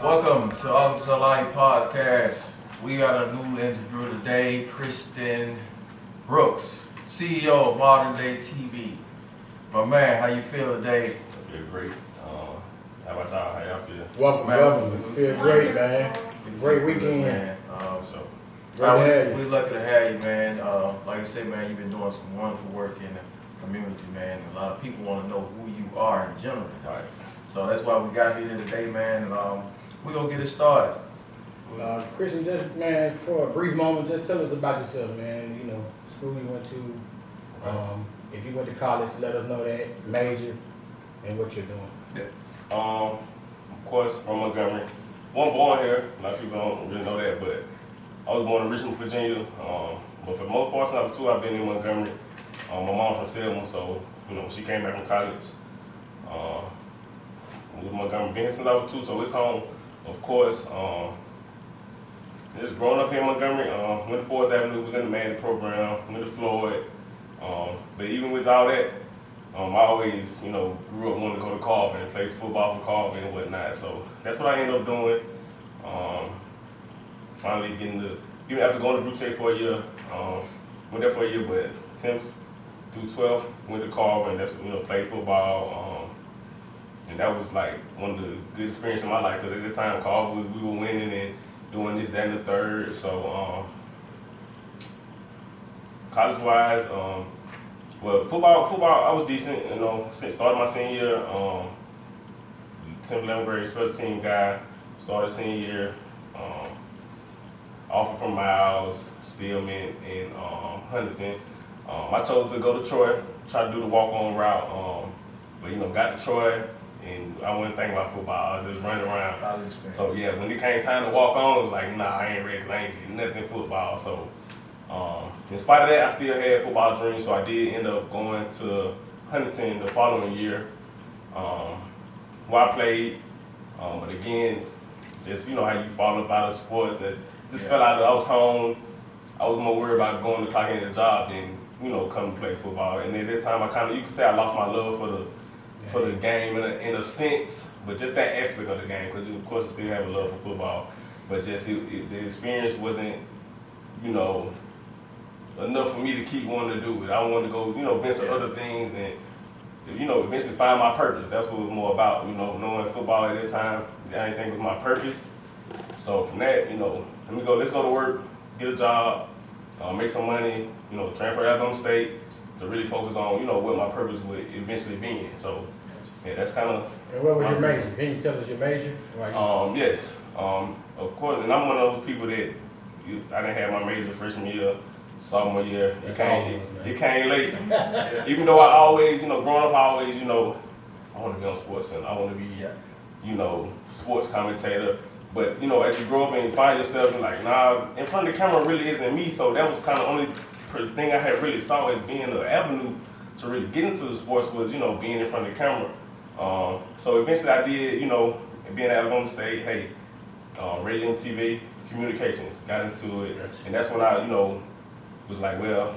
Welcome to Autumn to Life podcast. We got a new interview today, Kristen Brooks, CEO of ModerndayTV. My man, how you feel today? I feel great. How about y'all? How y'all feel? Welcome. Feel great, man. Great weekend. Man. So, We're lucky to have you, man. Like I said, man, you've been doing some wonderful work in the community, man. A lot of people want to know who you are in general. right. So that's why we got here today, man. And we're going to get it started. Christian, just, man, for a brief moment, just tell us about yourself, man. You know, school you went to. If you went to college, let us know that major and what you're doing. Of course, from Montgomery. Wasn't born here. A lot of people don't really know that, but I was born in Richmond, Virginia. But for the most part, since I was 2, I've been in Montgomery. My mom's from Selma, so when she came back from college, with Montgomery been since I was 2, so it's home. Of course, just growing up here in Montgomery, went to 4th Avenue, was in the Manning program, went to Floyd. But even with all that, I always, grew up wanting to go to Carver and play football for Carver and whatnot. So that's what I ended up doing. Finally even after going to Blue Tech for a year, went there for a year, but 10th through 12th, went to Carver and that's, played football. And that was like one of the good experiences in my life because at the time, Carver, we were winning and doing this, that, and the third. So college-wise, well, football, I was decent, since started my senior year, 10th, 11th grade special team guy, started senior year, offered from Miles, Stillman, and Huntington. I chose to go to Troy, try to do the walk-on route, but got to Troy, and I wasn't thinking about football, I was just running around. So yeah, when it came time to walk on, it was like, nah, I ain't ready, 'cause I ain't getting nothing in football. So in spite of that, I still had football dreams, so I did end up going to Huntington the following year, where I played. But again, just how you fall up out of sports, that just felt like I was home. I was more worried about going to clock in the job than come to play football. And at that time, you could say I lost my love for the game in a sense, but just that aspect of the game, because of course I still have a love for football, but just the experience wasn't enough for me to keep wanting to do it. I wanted to go, venture other things and, eventually find my purpose. That's what it was more about, knowing football at that time. I didn't think it was my purpose. So from that, let's go to work, get a job, make some money, transfer out of state to really focus on, what my purpose would eventually be. So, yeah, that's kind of. And what was your major? Can you tell us your major? Yes, of course, and I'm one of those people that I didn't have my major freshman year. Sophomore year, it came late. Even though I always, growing up, I always, I want to be on Sports Center. I want to be, sports commentator. But, as you grow up and find yourself and like, nah, in front of the camera really isn't me. So that was kind of the only thing I had really saw as being an avenue to really get into the sports was, being in front of the camera. So eventually I did, being at Alabama State, hey, radio and TV, communications, got into it. And that's when I, was like, well,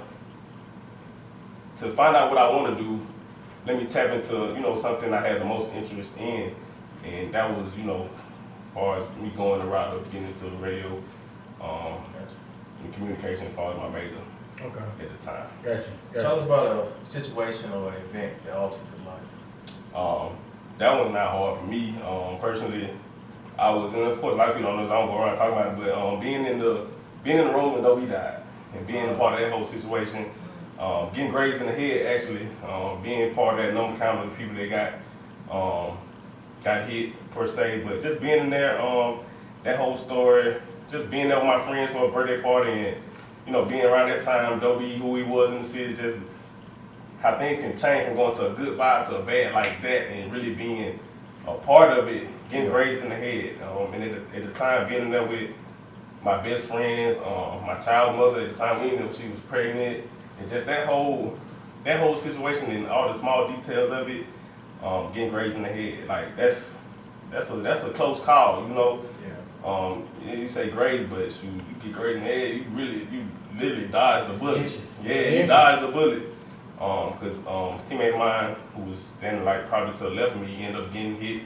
to find out what I want to do, let me tap into, something I had the most interest in. And that was, as far as me going the route of getting into the radio and communication as far as my major at the time. Gotcha. Tell us about a situation or an event that altered your life. That was not hard for me. Personally, I was, and of course a lot of people don't know, I don't go around talking about it, but being in the role when Dobie died, and being a part of that whole situation, getting grazed in the head actually, being part of that number count of the people that got hit per se, but just being in there, that whole story, just being there with my friends for a birthday party and, being around that time, Dobie, who he was in the city, just how things can change from going to a good vibe to a bad like that and really being a part of it, getting grazed in the head. And at the time, being in there with my best friends, my child's mother at the time, we didn't know she was pregnant, and just that whole situation and all the small details of it, getting grazed in the head, like that's a close call, You say grazed, but you get grazed in the head, you literally dodge the bullet. You dodge the bullet. Because a teammate of mine who was standing like probably to the left of me, he ended up getting hit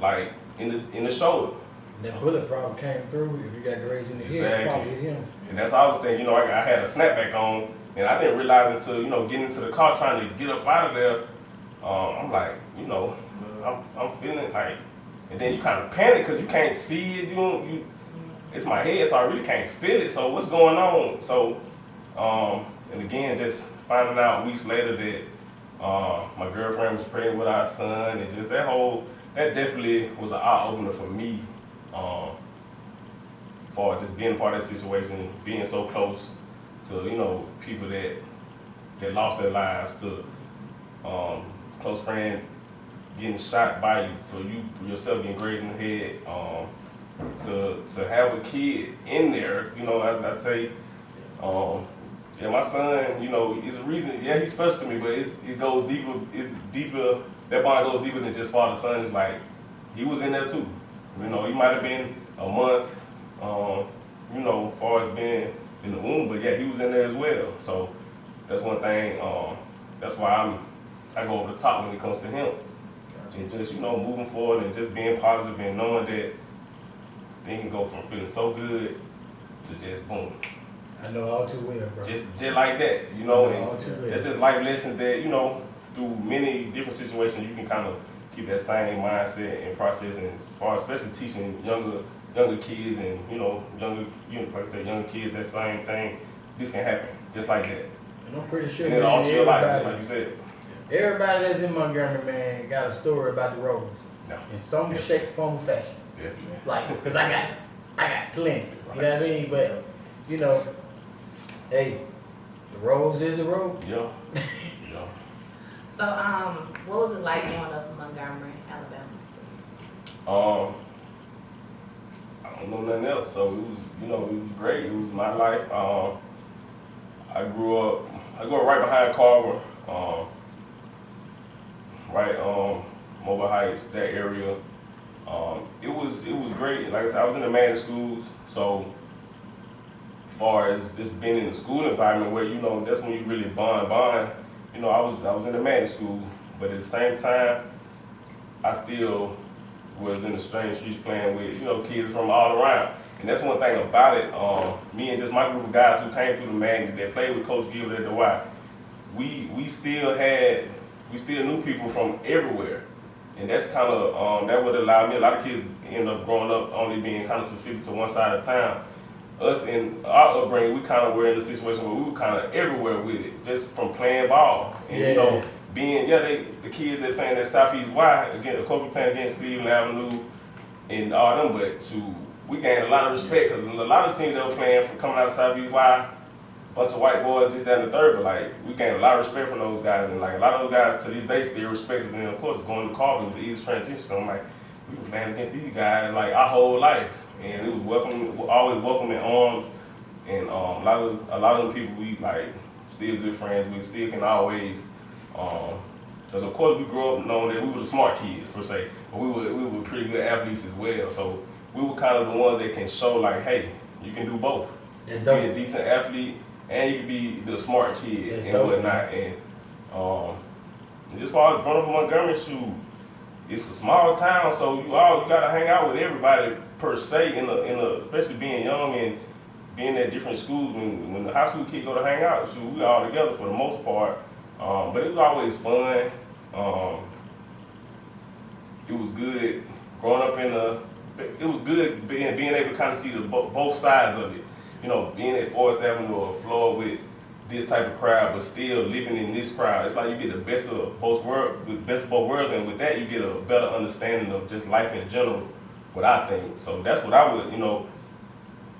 like in the shoulder. That bullet probably came through. If you got grazed in the head, Exactly. probably hit him. And that's all I was thinking, you know, I had a snapback on, and I didn't realize until, you know, getting into the car trying to get up out of there, I'm like, you know, I'm feeling like, and then you kind of panic because you can't see it, it's my head, so I really can't feel it, so what's going on? So, and again, just finding out weeks later that my girlfriend was pregnant with our son, and just that definitely was an eye-opener for me, for just being a part of that situation, being so close to, you know, people that lost their lives, to close friend getting shot by you, for you yourself getting grazed in the head, to have a kid in there, you know, I'd say, yeah, my son, you know, is a reason, yeah, he's special to me, but it goes deeper, it's deeper, that bond goes deeper than just father son. It's like, he was in there too. You know, he might have been a month, you know, as far as being in the womb, but yeah, he was in there as well. So that's one thing, that's why I go over the top when it comes to him. And just, you know, moving forward and just being positive and knowing that they can go from feeling so good to just boom. I know all too well, bro. Just like that, you know, all too and well. that's just life lessons that, you know, through many different situations, you can kind of keep that same mindset and process, and as far as especially teaching younger kids and, you know, like I said, younger kids, that same thing, this can happen, just like that. And I'm pretty sure And it'll alter your life, like you said. Everybody that's in Montgomery, man, got a story about the roads. Yeah. In some shape, form, or fashion. Definitely. It's like, because I got plenty. You know what I mean? But, you know, hey, the roads is the road. Yeah. Yeah. So, what was it like growing up in Montgomery, Alabama? I don't know nothing else, so it was, you know, it was great. It was my life. I grew up right behind Carver, right, Mobile Heights, that area. It was great. Like I said, I was in the magnet schools, so as far as just being in the school environment where, you know, that's when you really bond. You know, I was in the magnet school, but at the same time, I still was in the strange streets playing with, you know, kids from all around. And that's one thing about it. Me and just my group of guys who came through the magnet that played with Coach Gilbert at the Y, we still knew people from everywhere. And that's kind of, that would allow me, a lot of kids end up growing up only being kind of specific to one side of town. Us in our upbringing, we kind of were in a situation where we were kind of everywhere with it, just from playing ball. And, you know, being, the kids that playing at Southeast Y, again, the coach playing against Cleveland Avenue and all them, but we gained a lot of respect because a lot of teams that were playing from coming out of Southeast Y, bunch of white boys, this, that, and the third, but like, we gained a lot of respect from those guys, and like, a lot of those guys to this day still respect us, and then of course, going to Carver was the easiest transition, so I'm like, we were playing against these guys like our whole life, and it was always welcoming arms, and a lot of them people we like, still good friends with, still can always, because of course we grew up knowing that we were the smart kids, per se, but we were pretty good athletes as well, so we were kind of the ones that can show like, hey, you can do both. You can be a decent athlete, and you can be the smart kid and whatnot. And just far as growing up in Montgomery, it's a small town, so you gotta hang out with everybody per se. Especially being young and being at different schools. When the high school kids go to hang out, we all together for the most part. But it was always fun. It was good growing up it was good being able to kind of see both sides of it. You know, being at Forest Avenue or Florida with this type of crowd, but still living in this crowd. It's like you get the best of both worlds, and with that you get a better understanding of just life in general, what I think. So that's what I would, you know,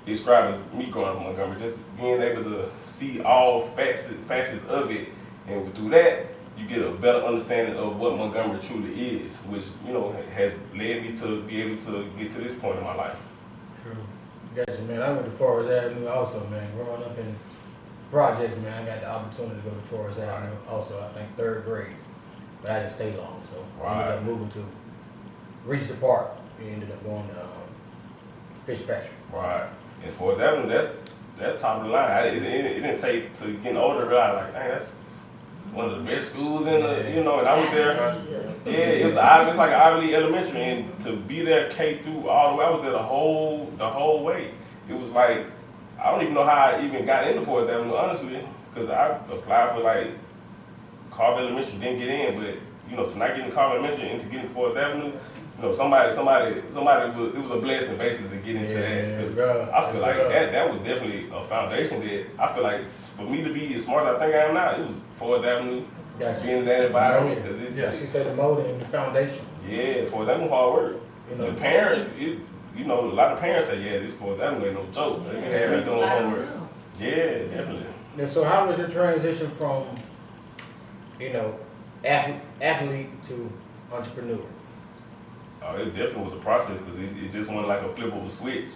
describe as me growing up in Montgomery, just being able to see all facets of it, and through that, you get a better understanding of what Montgomery truly is, which, you know, has led me to be able to get to this point in my life. True. Gotcha, man. I went to Forest Avenue also, man. Growing up in projects, man, I got the opportunity to go to Forest Avenue also, I think 3rd grade. But I didn't stay long, so I ended up moving to Reese Park. We ended up going to Fitzpatrick. Right. And Forest Avenue, that's top of the line. It didn't take to getting older, I was like, dang, one of the best schools in the, you know, and I was there. Yeah. Yeah, it's like an Ivy League elementary, and to be there K through all the way, I was there the whole way. It was like, I don't even know how I even got into Fourth Avenue, honestly, because I applied for like Carver Elementary, didn't get in, but you know, to not get in Carver Elementary and to get in Fourth Avenue, you know, somebody it was a blessing basically to get into that. Cause I feel like that was definitely a foundation that I feel like for me to be as smart as I think I am now, it was Fourth Avenue, being in that environment. Cause she said the molding and the foundation. Yeah, Fourth Avenue hard work. You know, the parents, you know, a lot of parents say, yeah, this Fourth Avenue ain't no joke. They can have me doing homework. Yeah, definitely. And so how was your transition from, you know, athlete to entrepreneur? It definitely was a process because it just wasn't like a flip of a switch.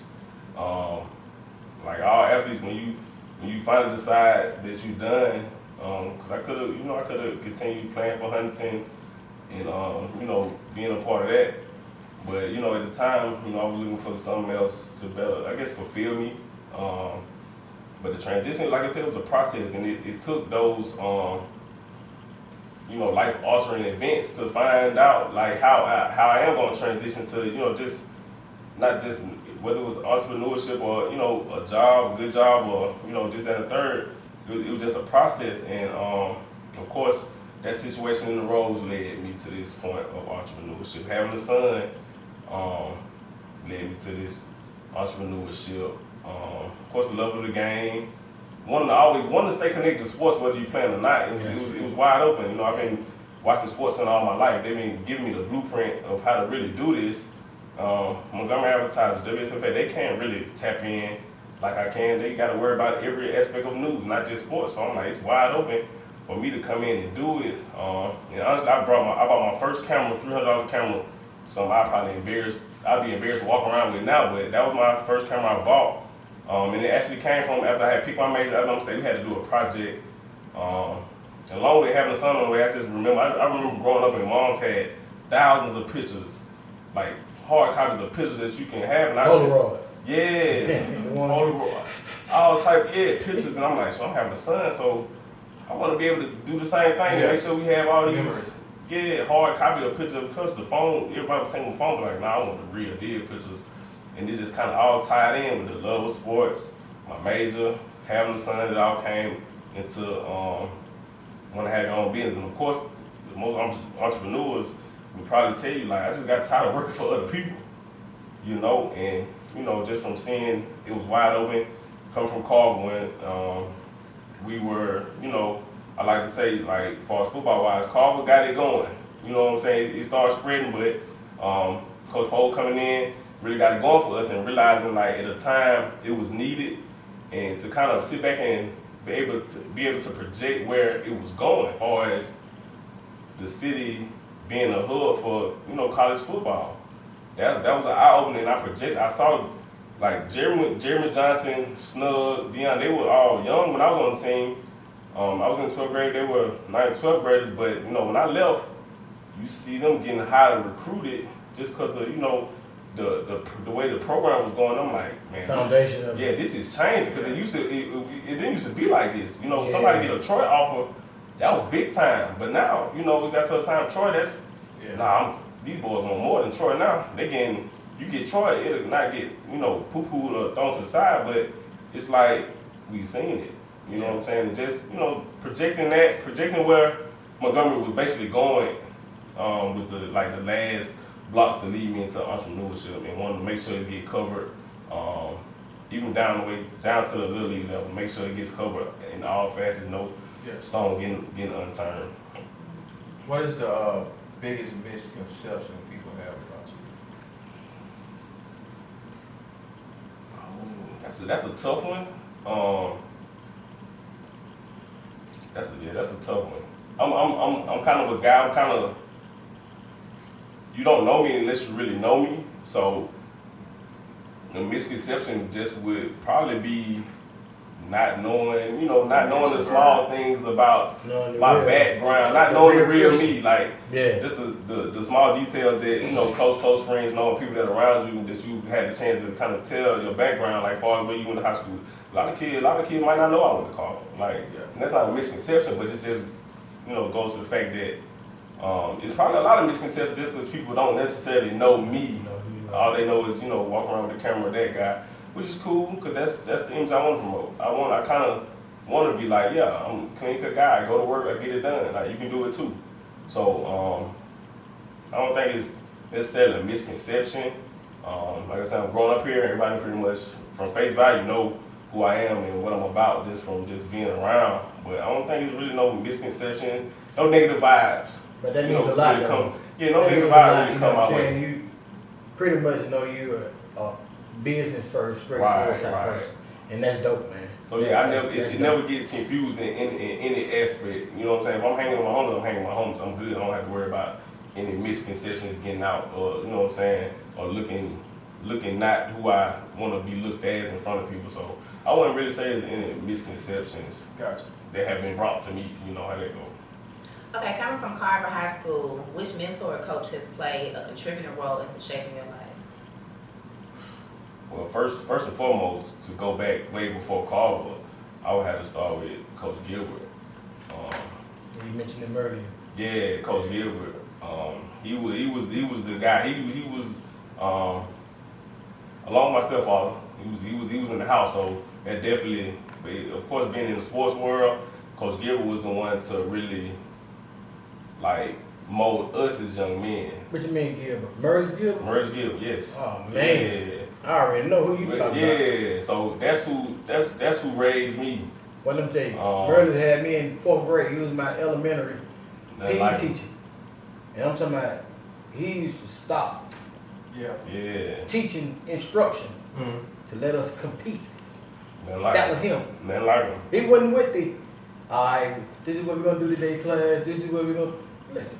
Like all athletes, when you finally decide that you're done, because I could have continued playing for Huntington and you know, being a part of that. But you know, at the time, you know, I was looking for something else to better, I guess, fulfill me. But the transition, like I said, it was a process, and it took those you know, life-altering events to find out like how I am going to transition to, you know, just not just whether it was entrepreneurship or, you know, a job, a good job, or, you know, this, that, and the third. It was just a process, and of course, that situation in the roads led me to this point of entrepreneurship. Having a son led me to this entrepreneurship. Of course, the love of the game. Always wanted to stay connected to sports, whether you playing or not. It was wide open. You know, I've been watching sports all my life. They've been giving me the blueprint of how to really do this. Montgomery Advertisers, WSFA, they can't really tap in like I can. They got to worry about every aspect of news, not just sports. So I'm like, it's wide open for me to come in and do it. And honestly, I bought my first camera, $300 camera. Something I'd be embarrassed to walk around with now, but that was my first camera I bought. And it actually came from after I had picked my major at Alabama State. We had to do a project. And along with having a son on the way, I just remember, I remember growing up and moms had thousands of pictures, like hard copies of pictures that you can have. And Polaroid. Yeah, Polaroid. All type, pictures. And I'm like, so I'm having a son, so I want to be able to do the same thing and make sure we have all these, hard copy of pictures. Because the phone, everybody was taking the phone, but like, nah, I want the real deal pictures. And it just kind of all tied in with the love of sports, my major, having a son, it all came into when I had your own business. And of course, most entrepreneurs would probably tell you, like, I just got tired of working for other people, you know, and, you know, just from seeing it was wide open, coming from Carver when we were, you know, I like to say, like, as far as football-wise, Carver got it going. You know what I'm saying? It started spreading, but Coach Cole coming in, really got it going for us, and realizing like at a time it was needed, and to kind of sit back and be able to project where it was going as far as the city being a hub for, you know, college football. That was an eye-opening. I saw like Jeremy Johnson, Snug, Deion, they were all young when I was on the team. I was in 12th grade, they were 9th and 12th graders, but you know, when I left, you see them getting highly recruited just because of, you know, the way the program was going. I'm like, man, foundation this is changed, because it didn't used to be like this. You know, somebody get a Troy offer, that was big time. But now, you know, we got to a time Troy, these boys want more than Troy now. You get Troy, it'll not get, you know, poo-pooed or thrown to the side, but it's like we've seen it. You know what I'm saying? Just, you know, projecting where Montgomery was basically going with the last block to lead me into entrepreneurship, and wanted to make sure it get covered, even down to the little league level, make sure it gets covered in all facets, no stone getting unturned. What is the biggest misconception people have about you? That's a tough one. That's a tough one. I'm kind of a guy. You don't know me unless you really know me. So the misconception just would probably be not knowing the small things about my background, not knowing the real me, like just the small details that, you know, close friends know, people that are around you, that you had the chance to kind of tell your background, like far as where you went to high school. A lot of kids might not know I went to college. And that's not a misconception, but it's just goes to the fact that it's probably a lot of misconceptions just because people don't necessarily know me. All they know is walk around with the camera, that guy, which is cool because that's the image I want to promote. I kind of want to be like, yeah, I'm a clean cut guy. I go to work, I get it done. Like you can do it too. So I don't think it's necessarily a misconception. Like I said, I'm growing up here. Everybody pretty much from face value know who I am and what I'm about just from just being around. But I don't think it's really no misconception, no negative vibes. But that means a lot, really though. no negative vibes really come my way. You pretty much know you're a business first, straightforward type person. And that's dope, man. So yeah, it never gets confused in any aspect. You know what I'm saying? If I'm hanging with my homies, I'm hanging with my homies. I'm good. I don't have to worry about any misconceptions getting out, or you know what I'm saying, or looking not who I want to be looked as in front of people. So I wouldn't really say there's any misconceptions that have been brought to me. You know how that go. Okay, coming from Carver High School, which mentor or coach has played a contributing role into shaping your life? Well, first and foremost, to go back way before Carver, I would have to start with Coach Gilbert. You mentioned him earlier. Yeah, Coach Gilbert. He was the guy. He was along with my stepfather. He was in the household. That definitely, of course, being in the sports world, Coach Gilbert was the one to really like mold us as young men. What you mean, Gilbert? Merle Gilbert? Merle Gilbert, yes. Oh man. Yeah. I already know who you talking about. Yeah, so that's who raised me. Well, let me tell you, Merle had me in 4th grade. He was my elementary PE teacher. And I'm talking about, he used to stop teaching instruction to let us compete. That was him. Man like him. He wasn't with the, all right, this is what we're going to do today, class. This is what we're going to, listen.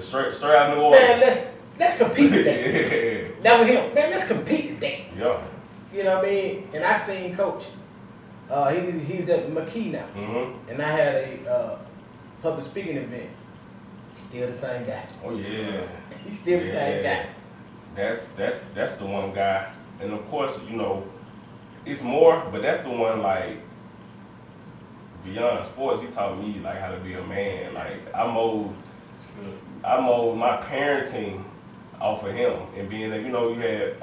Straight out of New Orleans. Man, let's compete today. Yeah. That was him. Man, let's compete today. Yeah. You know what I mean? And I seen Coach. He's at McKee now. Mm-hmm. And I had a public speaking event. Still the same guy. Oh yeah. He's still the same guy. That's the one guy. And of course, it's more, but that's the one like beyond sports, he taught me like how to be a man. Like I mold my parenting off of him, and being that you had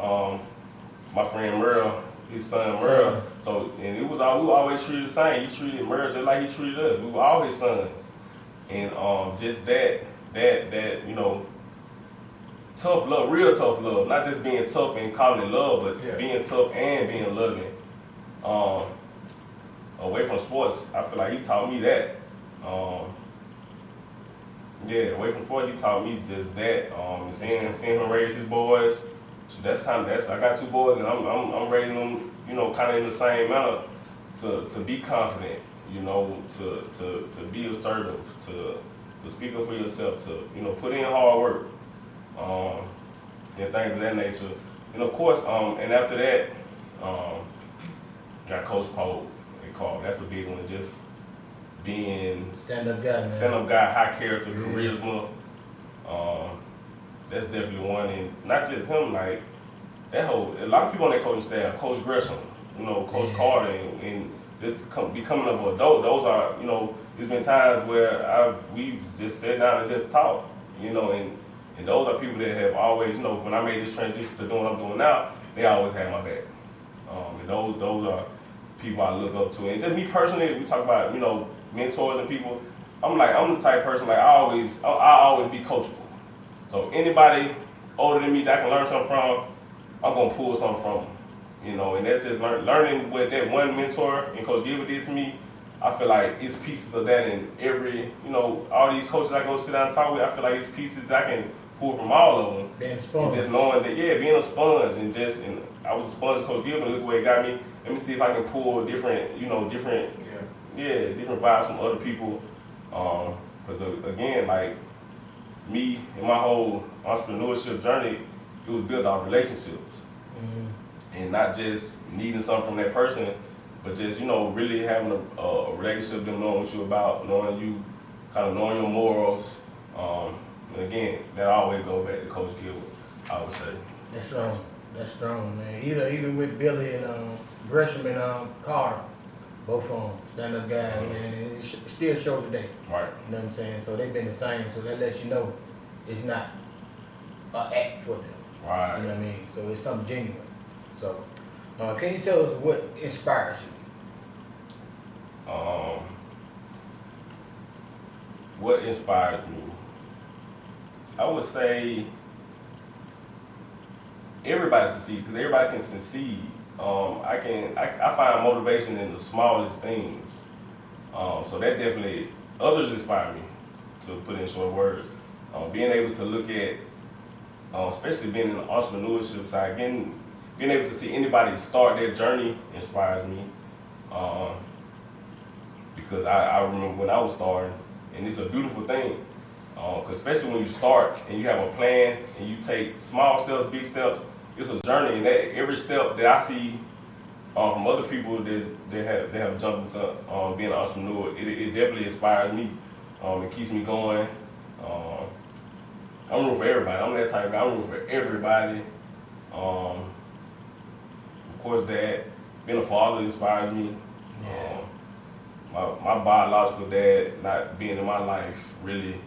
my friend Merle, his son Merle. So and we were always treated the same. He treated Merle just like he treated us. We were all his sons, and just that tough love, real tough love, not just being tough and calling it love, but being tough and being loving. Away from sports, I feel like he taught me that. Away from sports, he taught me just that. Seeing him raise his boys, so that's I got 2 boys, and I'm raising them, kind of in the same manner, to be confident, to be assertive, to speak up for yourself, to put in hard work, and things of that nature. And of course, and after that, got Coach Poe. That's a big one. Just being stand-up guy, man. Stand-up guy, high character, charisma. That's definitely one, and not just him. Like that whole, a lot of people on that coaching staff, Coach Gresham, Coach Carter, and this becoming of an adult. Those are, there's been times where we've just sat down and just talked, and those are people that have always, when I made this transition to doing what I'm doing now, they always had my back. And those are people I look up to. And just me personally, we talk about, mentors and people. I'm the type of person, like I always be coachable. So anybody older than me that I can learn something from, I'm gonna pull something from them. And that's just learning what that one mentor and Coach Gilbert did to me. I feel like it's pieces of that in every, all these coaches I go sit down and talk with, I feel like it's pieces that I can pull from all of them. Being a sponge. And just knowing that, being a sponge, and I was a sponge to Coach Gilbert, and look where it got me. Let me see if I can pull different vibes from other people. Because again, like me and my whole entrepreneurship journey, it was built on relationships. Mm-hmm. And not just needing something from that person, but just, really having a relationship, them knowing what you're about, knowing your morals. And again, that always goes back to Coach Gilbert, I would say. That's strong, man. Even with Billy and Gresham and Carter, Both of them, stand-up guys, man, it still shows today. Right. You know what I'm saying? So they've been the same, so that lets you know it's not an act for them. Right. You know what I mean? So it's something genuine. So, can you tell us what inspires you? What inspires me? I would say everybody succeeds because everybody can succeed. I find motivation in the smallest things. So that definitely others inspire me, to put in short words. Being able to look at, especially being in the entrepreneurship side, being able to see anybody start their journey inspires me. Because I remember when I was starting, and it's a beautiful thing. Cause especially when you start and you have a plan and you take small steps, big steps, it's a journey, and that every step that I see from other people that have jumped into being an entrepreneur, it definitely inspires me. It keeps me going. I'm rooting for everybody. I'm that type of guy. I'm rooting for everybody. Of course, being a father inspires me. Yeah. My biological dad not being in my life really,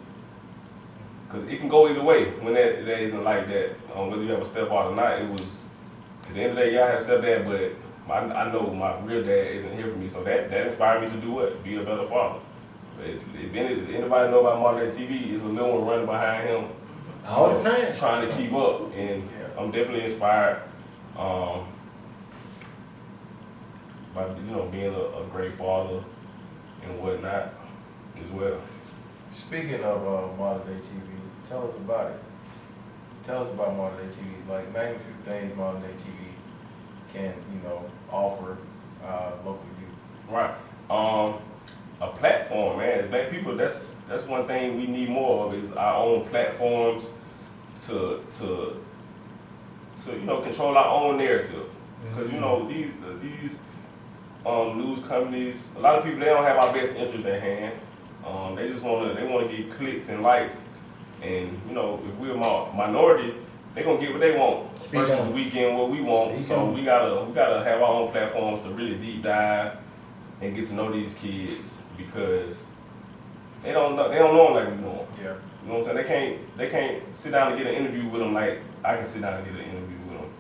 because it can go either way when that isn't like that. Whether you have a stepfather or not, it was, at the end of the day, yeah, I had a stepdad, but I know my real dad isn't here for me, so that inspired me to do what? Be a better father. If anybody know about Modern Day TV, it's a little one running behind him All the time. trying to keep up, and I'm definitely inspired by being a great father and whatnot as well. Speaking of Modern Day TV, tell us about it. Tell us about Modern Day TV. Like, name a few things Modern Day TV can, offer local youth. Right. A platform, man. As black people, that's one thing we need more of, is our own platforms to control our own narrative. Because these news companies, a lot of people, they don't have our best interest at hand. They just want to get clicks and likes, and if we're a minority, they're gonna get what they want versus we getting what we want. So we gotta have our own platforms to really deep dive and get to know these kids, because they don't know them like we know them. Yeah. You know what I'm saying? They can't sit down and get an interview with them like I can sit down and get an interview with them.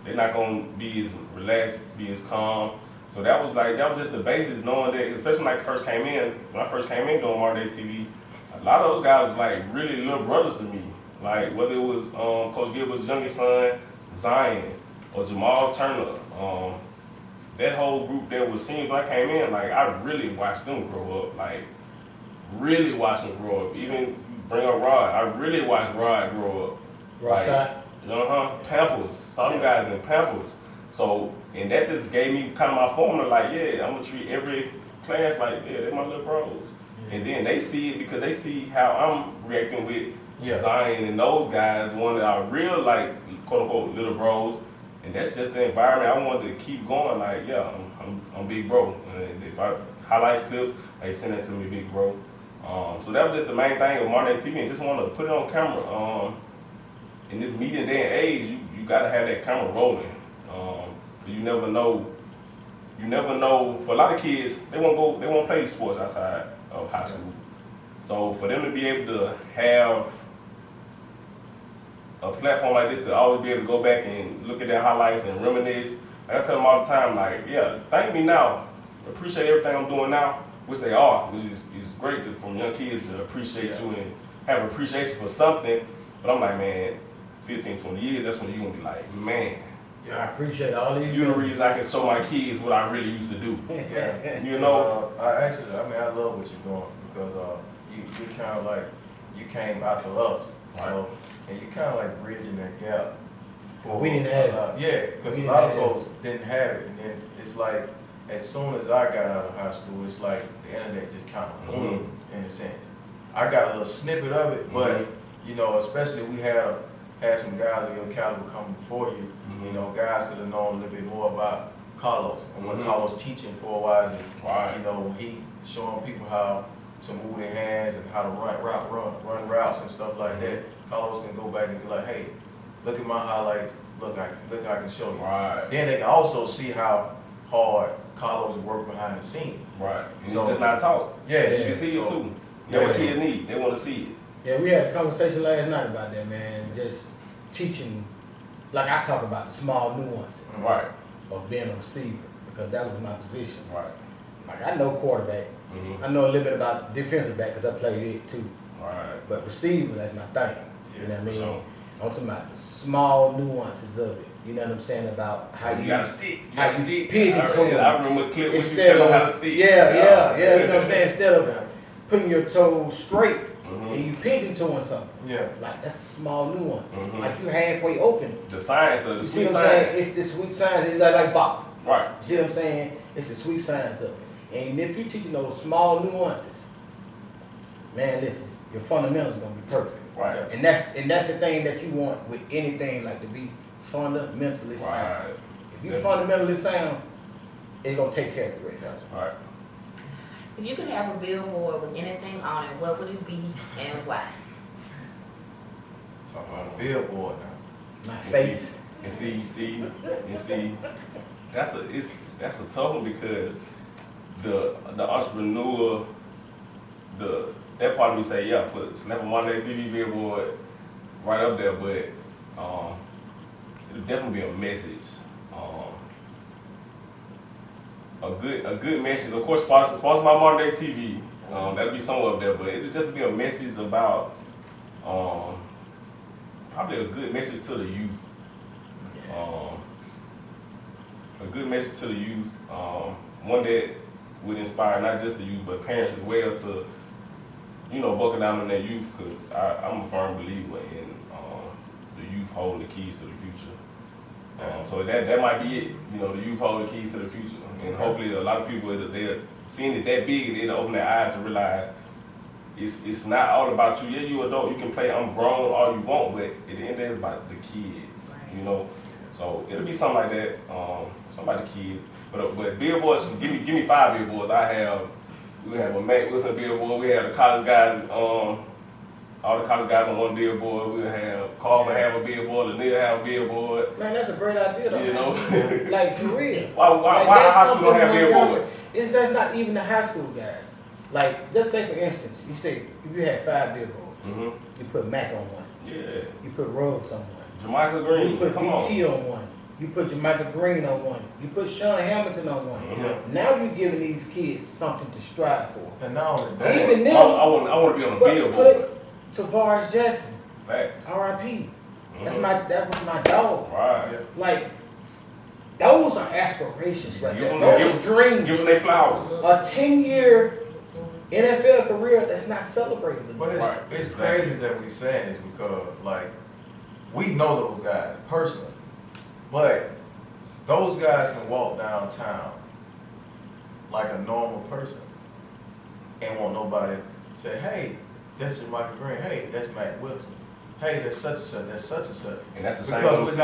They're not gonna be as relaxed, be as calm. So that was just the basis, knowing that, especially when I first came in doing Modern Day TV, a lot of those guys was like really little brothers to me. Like, whether it was Coach Gilbert's youngest son, Zion, or Jamal Turner, that whole group that was seniors when I came in, like, I really watched them grow up. Like, really watched them grow up. Even bring up Rod, I really watched Rod grow up. Pampers. Some guys in Pampers. So, and that just gave me kind of my formula, like, yeah, I'm gonna treat every class like, yeah, they're my little bros. Yeah. And then they see it because they see how I'm reacting with Zion and those guys, one that are real, like, quote unquote, little bros. And that's just the environment I wanted to keep going, like, yeah, I'm big bro. And if I highlight clips, they send it to me, big bro. So that was just the main thing with Modern Day TV, and just want to put it on camera. In this media day and age, you gotta have that camera rolling. You never know. For a lot of kids, they won't play sports outside of high school. So for them to be able to have a platform like this, to always be able to go back and look at their highlights and reminisce, like I tell them all the time, like, yeah, thank me now, appreciate everything I'm doing now, which they are, which is great from young kids to appreciate you and have appreciation for something. But I'm like, man, 15, 20 years, that's when you're gonna be like, man, I appreciate all these. You're the reason I can show my kids what I really used to do. Yeah. You know? I love what you're doing, because you kind of like, you came after us. Right. So, and you kind of like bridging that gap. We didn't have it. Yeah, because a lot of folks didn't have it. And then it's like, as soon as I got out of high school, it's like the internet just kind of boomed, in a sense. I got a little snippet of it, but, especially we had some guys of your caliber come before you. Guys could have known a little bit more about Carlos and what Carlos teaching for a while. And, he showing people how to move their hands and how to run routes and stuff like that. Carlos can go back and be like, hey, look at my highlights. Look, I can show you. Right. Then they can also see how hard Carlos work behind the scenes. Right. And So- it's just not taught. Yeah, You can see it so- too. Yeah. That's what kids need. They want to see it. Yeah, we had a conversation last night about that, man. Just teaching, like I talk about the small nuances Right. of being a receiver, because that was my position. Right. Like I know quarterback, Mm-hmm. I know a little bit about defensive back because I played it too. Right. But receiver, that's my thing. You know what I mean? So I'm talking about the small nuances of it. You know what I'm saying about how you gotta stick. You how gotta you stick. pigeonhole I remember a clip when you instead tell them of how to stick. yeah. You know what I'm saying? Instead of putting your toes straight Mm-hmm. and you pigeon-toeing something. Yeah. Like that's a small nuance. Mhm. Like you halfway open. The science of the You see sweet what I'm saying? science. It's the sweet science. It's like boxing. Right. You see what I'm saying? It's the sweet science of it. And if you're teaching those small nuances, man, listen, your fundamentals gonna be perfect. Right. And that's the thing that you want with anything, like to be fundamentally sound. Right. If you fundamentally sound, it's gonna take care of the rest. Right. If you could have a billboard with anything on it, what would it be and why? Talk about a billboard now. My face. And see, that's a tough one because the entrepreneur, that part of me say, yeah, slap a ModerndayTV billboard right up there, but it'll definitely be a message. A good message. Of course, sponsor my ModerndayTV. That'll be somewhere up there, but it'll just be a message about probably a good message to the youth. A good message to the youth. One that would inspire not just the youth, but parents as well to, buckle down on their youth, because I'm a firm believer in the youth holding the keys to the future. So that might be it. The youth hold the keys to the future, and hopefully a lot of people they're seeing it that big and they'll open their eyes and realize it's not all about you. Yeah, you adult, you can play I'm grown all you want, but at the end of the day, it's about the kids. So it'll be something like that. Something about the kids. But billboards, give me 5 billboards. We have a Mac Wilson billboard. We have the college guys. All the college guys on one billboard. We'll have Carl have a billboard. Lanier have a billboard. Man, that's a great idea though. Like for real. Why Like, the that's high school don't something have like billboards? That's not even the high school guys. Like, just say for instance, you say if you had 5 billboards, Mm-hmm. you put Mac on one, Yeah. you put Ruggs on one, Jamaica Green. you put Come BT on. on one, you put Jamaica Green on one, you put Sean Hamilton on one. Mhm. Now you're giving these kids something to strive for. And not only that, Even them, I want to be on a but billboard. put Tavares Jackson, Facts. R.I.P. Mhm. That was my dog. Right. Like, those are aspirations right Give there. them- Those are dreams. Give them their flowers. A 10-year NFL career that's not celebrated. but it's Right. crazy that we saying this because we know those guys personally, but those guys can walk downtown like a normal person and won't nobody say, hey, that's Jamaica Green, hey, that's Matt Wilson, hey, that's such and such, that's such and such. And that's the same. Because we're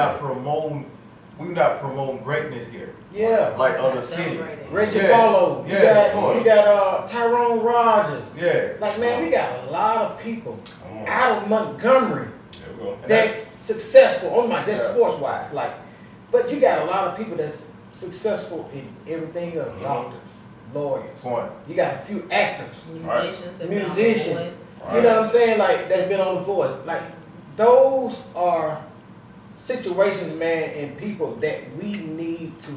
not promoting greatness here Yeah. like other Not cities. celebrating. Reggie Yeah. Barlow. You Yeah, of got course. Tyrone Rogers. Yeah. Like, man, we got a lot of people Come on. out of Montgomery There we go. And that's successful. On my just Yeah. sports wise, but you got a lot of people that's successful in everything else. Mhm. Doctors, lawyers. Point. You got a few actors. Musicians. that been on the Musicians. boards. You know what I'm saying? Like, that's been on the voice. Like, those are situations, man, and people that we need to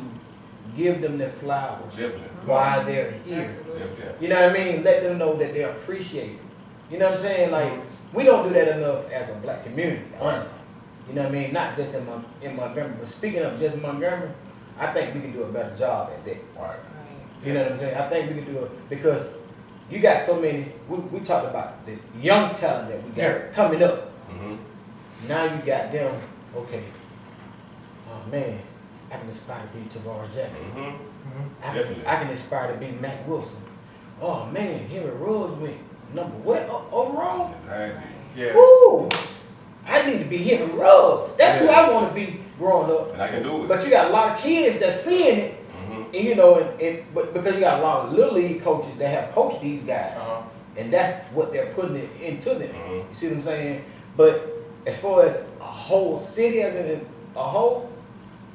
give them their flowers Definitely. while they're here. Definitely. You know what I mean? Let them know that they're appreciated. You know what I'm saying? Like, we don't do that enough as a black community, honestly. You know what I mean? Not just in Montgomery, but speaking of just Montgomery, I think we can do a better job at that. Right. Right. You know what I'm saying? I think we can do it because you got so many. We talked about the young talent that we got Yeah. coming up. Mm-hmm. Now you got them. Okay. Oh man, I can aspire to be Tavares Jackson. Mm-hmm. I can aspire to be Matt Wilson. Oh man, Henry Ruggs went number what overall? Exactly. Yeah. Woo! I need to be Henry Ruggs. That's who Yeah. I want to be growing up. And I can do it. But you got a lot of kids that's seeing it. Mm-hmm. And but because you got a lot of little league coaches that have coached these guys, Uh-huh. and that's what they're putting it into them. Mhm. You see what I'm saying? But as far as a whole city as in a whole,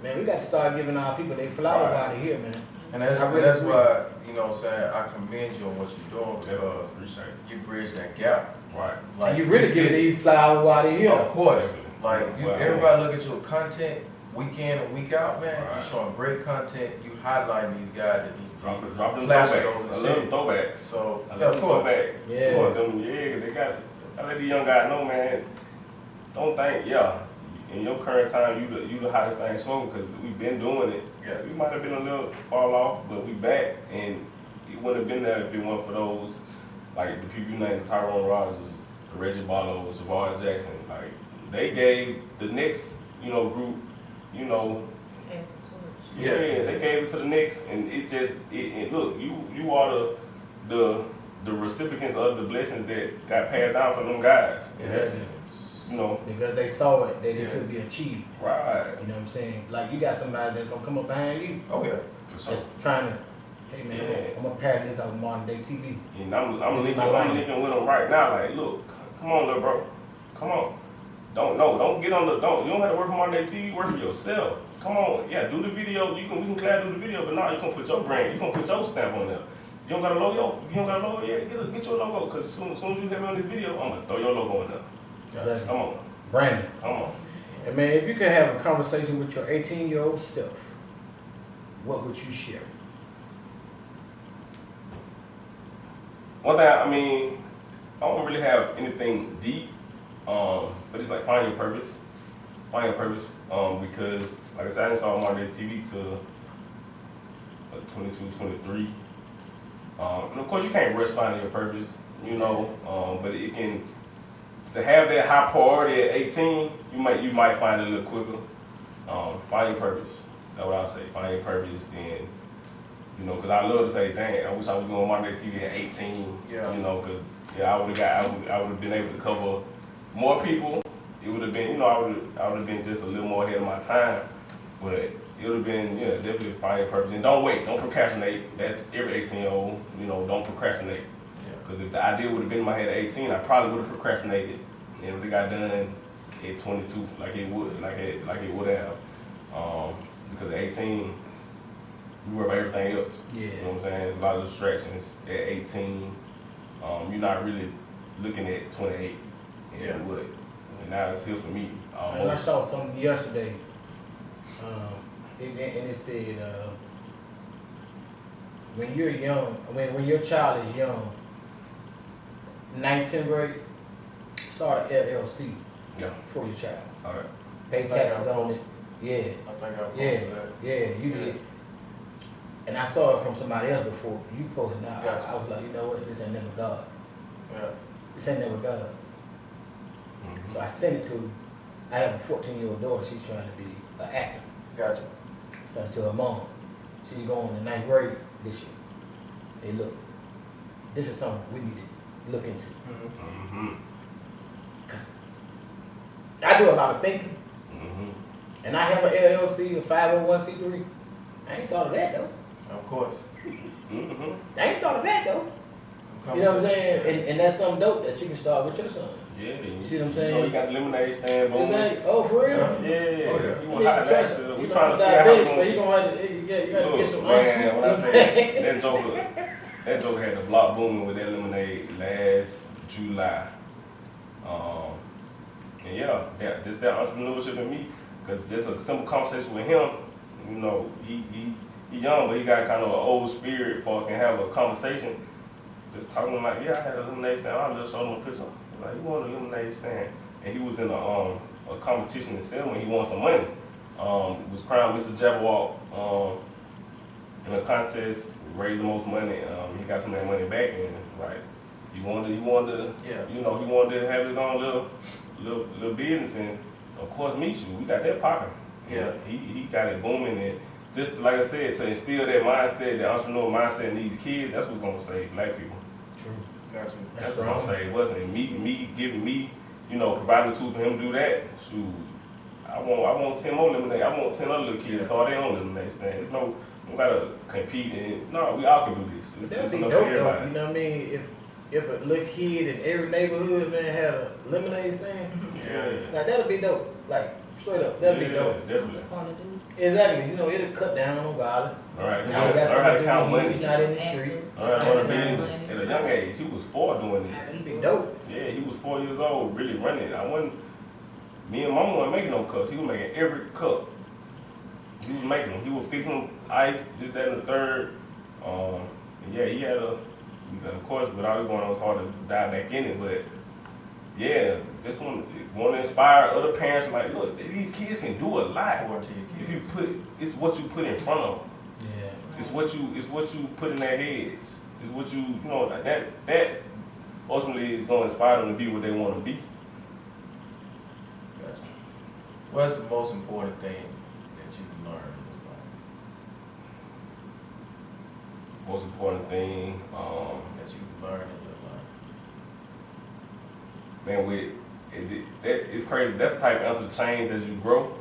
man, we got to start giving our people their flowers Right. while they're here, man. And that's I really that's agree. why, you know what I'm saying, I commend you on what you're doing because Appreciate it. you bridge that gap. Right. And you really give these flowers while they're here. Of course. Definitely. Like, Well, everybody look at your content week in and week out, man. Right. You showing great content. You highlighting these guys that need Drop them plastered throwbacks. over the I love them city. throwbacks. So, I yeah, love of them course. throwbacks. Yeah. Boy, them, yeah, they got. I let these young guys know, man. Don't think, in your current time, you the hottest thing smoking because we've been doing it. Yeah. We might have been a little fall off, but we back, and it wouldn't have been there if it weren't for those, like the people you named, Tyrone Rogers, Reggie Barlow, Savard Jackson. Like they gave the next, group, Yeah. they gave it to the Knicks, and it just look, you are the recipients of the blessings that got passed down from them guys. And that's, Because they saw it, that it Yes. could be achieved. right. You know what I'm saying? Like you got somebody that's gonna come up behind you, Oh, yeah. So, that's trying to, hey man, Yeah. I'm gonna pattern this out with Modern Day TV. and I'm This is linking, my I'm lane. linking with them right now. Like, look, come on, little bro, come on. Don't get on the you don't have to work for Modern Day TV. Work for yourself. Come on, yeah, do the video. We can glad do the video, but now you gonna put your brand, you gonna put your stamp on there. You don't got a logo. You don't got a logo. Yeah, get your logo. Cause as soon as you have me on this video, I'm gonna throw your logo in there. Exactly. Come on, Brandon. come on. And man, if you could have a conversation with your 18-year-old self, what would you share? One thing, I don't really have anything deep, but it's like find your purpose. Find your purpose, because like I said, I didn't start Modern Day TV till 22, 23. And of course, you can't rush finding your purpose, but it can. To have that high priority at 18, you might find it a little quicker. Find your purpose. That's what I'll say. Find your purpose, and because I love to say, dang, I wish I was doing Modern Day TV at 18. Yeah. Because I would have been able to cover more people. It would have been, I would have been just a little more ahead of my time. But it would have been, definitely find your purpose. And don't wait, don't procrastinate. That's every 18-year-old, don't procrastinate. Because if the idea would have been in my head at 18, I probably would have procrastinated. And it would have got done at 22, like it would have. Because at 18, you worry about everything else. Yeah. You know what I'm saying? There's a lot of distractions at 18. You're not really looking at 28 and Yeah. what. And now it's here for me. And I saw something yesterday, and it said, when you're young, when your child is young, 9th, 10th grade, start an LLC Yeah. for your child. All right. Pay taxes on it. Yeah, I think I yeah, posted that. yeah, you Yeah. did. And I saw it from somebody else before. You posted it. Gotcha. I was like, you know what? This ain't never God. Yeah. This ain't never God. Mhm. So I sent it to, I have a 14-year-old daughter. She's trying to be an actor. Gotcha. Sent it to her mom. She's going to 9th grade this year. Hey, look, this is something we need to look into. Mm-hmm. Cause I do a lot of thinking, Mm-hmm. and I have an LLC, a 501c3. I ain't thought of that though. Of course. Mm-hmm. I ain't thought of that though. You know what I'm saying? And that's something dope that you can start with your son. Yeah. You see what I'm You saying? got the lemonade stand, It's boom. like, oh, for real? Yeah. Oh, yeah. You want hot He's that? We gonna trying to have figure diabetes, out but he gonna have to, you gotta get some man, when I ice. say that joker had the block booming with that lemonade last July. And just that entrepreneurship in me, because just a simple conversation with him, he young, but he got kind of an old spirit. Folks can have a conversation. Just talking like, I had a lemonade stand. I just showed him a picture. Like, you want a lemonade stand? And he was in a competition in Selma. He won some money. It was crowned Mr. Jabberwock in a contest, raised the most money. He got some of that money back, and he wanted to, Yeah. he wanted to have his own little business, and of course, me too. We got that popping. Yeah. He got it booming, and just like I said, to instill that mindset, that entrepreneur mindset in these kids, that's what's gonna save black people. True. Gotcha. That's what I'm saying. It wasn't me giving me, providing the tools for him to do that. Shoot, I want 10 more lemonade. I want 10 other little kids to start their own lemonade stand. It's no, we gotta compete, and no, we all can do this. That'd It's be enough dope for though. everybody. You know what I mean? If a little kid in every neighborhood, man, had a lemonade stand, Yeah. like that'd be dope. Like Straight up, that'd be dope. Definitely. Fun to do. Exactly, you know, it'll cut down on violence. All right, You learn know, got how to something count do with money. He's not in the street. All right, run a Yeah. business at a young age. He was 4 doing this. That'd be dope. Yeah, he was 4 years old, really running. Me and Mama wasn't making no cups. He was making every cup. He was making them. He was fixing them, ice, this, that, and the third. And yeah, he had of course, but I was going on, it was hard to dive back in it. But yeah, just want to inspire other parents. Like, look, these kids can do a lot. Forward to your If you kids. it's what you put in front of them. Yeah. It's what you put in their heads. It's what you know that ultimately is going to inspire them to be what they want to be. Gotcha. What's the most important thing that you learned in Most important thing, life? That you learned in your life? man, it's crazy. That's the type of answer change as you grow.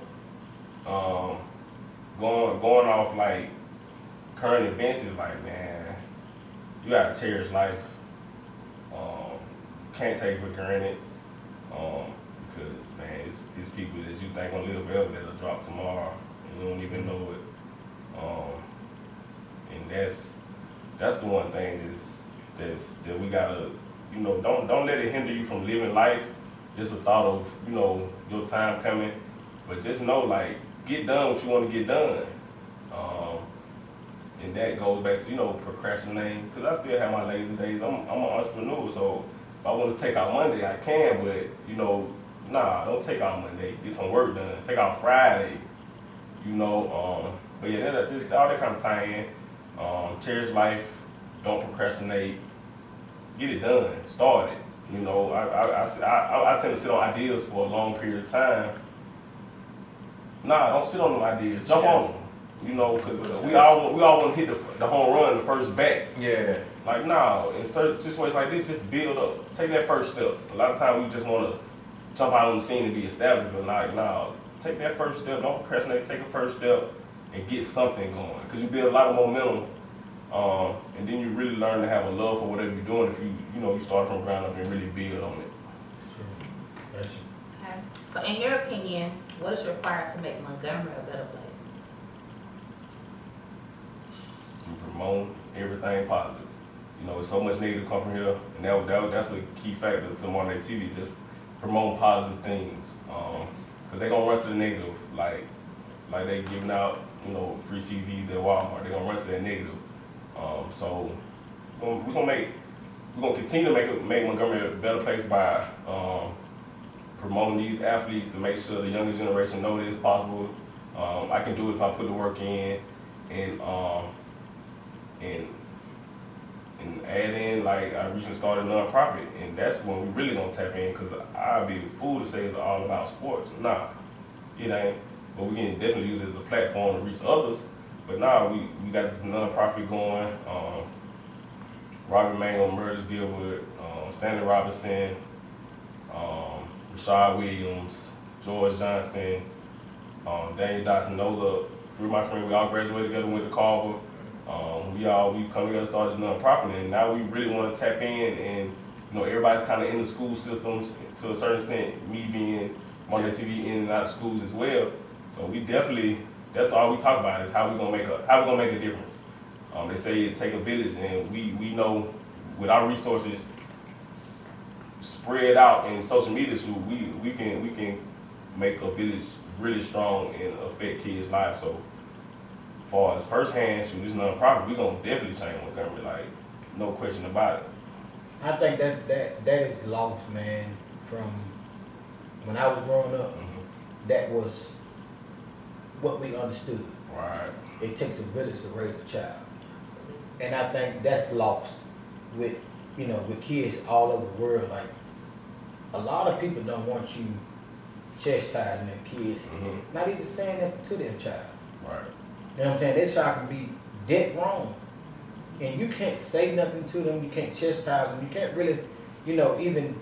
Going off like current events is like, man, you gotta cherish life. Can't take it for granted. Because man, it's people that you think gonna live forever that'll drop tomorrow, and you don't even know it. And that's the one thing that we gotta, you know, don't let it hinder you from living life. Just the thought of, you know, your time coming, but just know, like, get done what you want to get done. And that goes back to, you know, procrastinating, because I still have my lazy days. I'm an entrepreneur, so if I want to take out Monday, I can, but, you know, nah, don't take out Monday. Get some work done. Take out Friday, you know. But yeah, all that kind of tie in. Cherish life. Don't procrastinate. Get it done. Start it. You know, I tend to sit on ideas for a long period of time. Nah, don't sit on them ideas. Jump on them. You know, because we all want to hit the home run, the first bat. Yeah. Like, nah, in certain situations like this, just build up. Take that first step. A lot of times we just want to jump out on the scene and be established, but like, nah, take that first step. Don't procrastinate. Take a first step and get something going. Because you build a lot of momentum, and then you really learn to have a love for whatever you're doing if you start from ground up and really build on it. Sure. Gotcha. Okay. So in your opinion, what is required to make Montgomery a better place? To promote everything positive. You know, it's so much negative come from here, and that's a key factor to Modern Day TV, just promoting positive things. Because they're going to run to the negative, like they giving out, you know, free TVs at Walmart. They're going to run to that negative. So we're going to continue to make Montgomery a better place by promoting these athletes to make sure the younger generation know that it's possible. I can do it if I put the work in, and add in, like, I recently started a nonprofit, and that's when we really gonna tap in, because I'd be a fool to say it's all about sports. Nah, it ain't. But we can definitely use it as a platform to reach others. But nah, we got this nonprofit going. Robert Mango, Murders Gilbert, Stanley Robinson, Rashad Williams, George Johnson, Daniel Dotson. Those are three of my friends. We all graduated together, went to Carver. We come together, started a nonprofit, and now we really want to tap in, and you know, everybody's kind of in the school systems to a certain extent. Me being Modern Day TV in and out of schools as well. So we definitely, that's all we talk about, is how we gonna make a difference. They say it take a village, and we know with our resources spread out in social media, so we can make a village really strong and affect kids' lives. So, as far as firsthand, this nonprofit, we gonna definitely change Montgomery, like, no question about it. I think that is lost, man, from when I was growing up. Mm-hmm. That was what we understood. Right. It takes a village to raise a child. And I think that's lost with kids all over the world. Like, a lot of people don't want you chastising their kids, Mm-hmm. not even saying that to their child. Right. You know what I'm saying? Their child can be dead wrong. And you can't say nothing to them, you can't chastise them, you can't really, even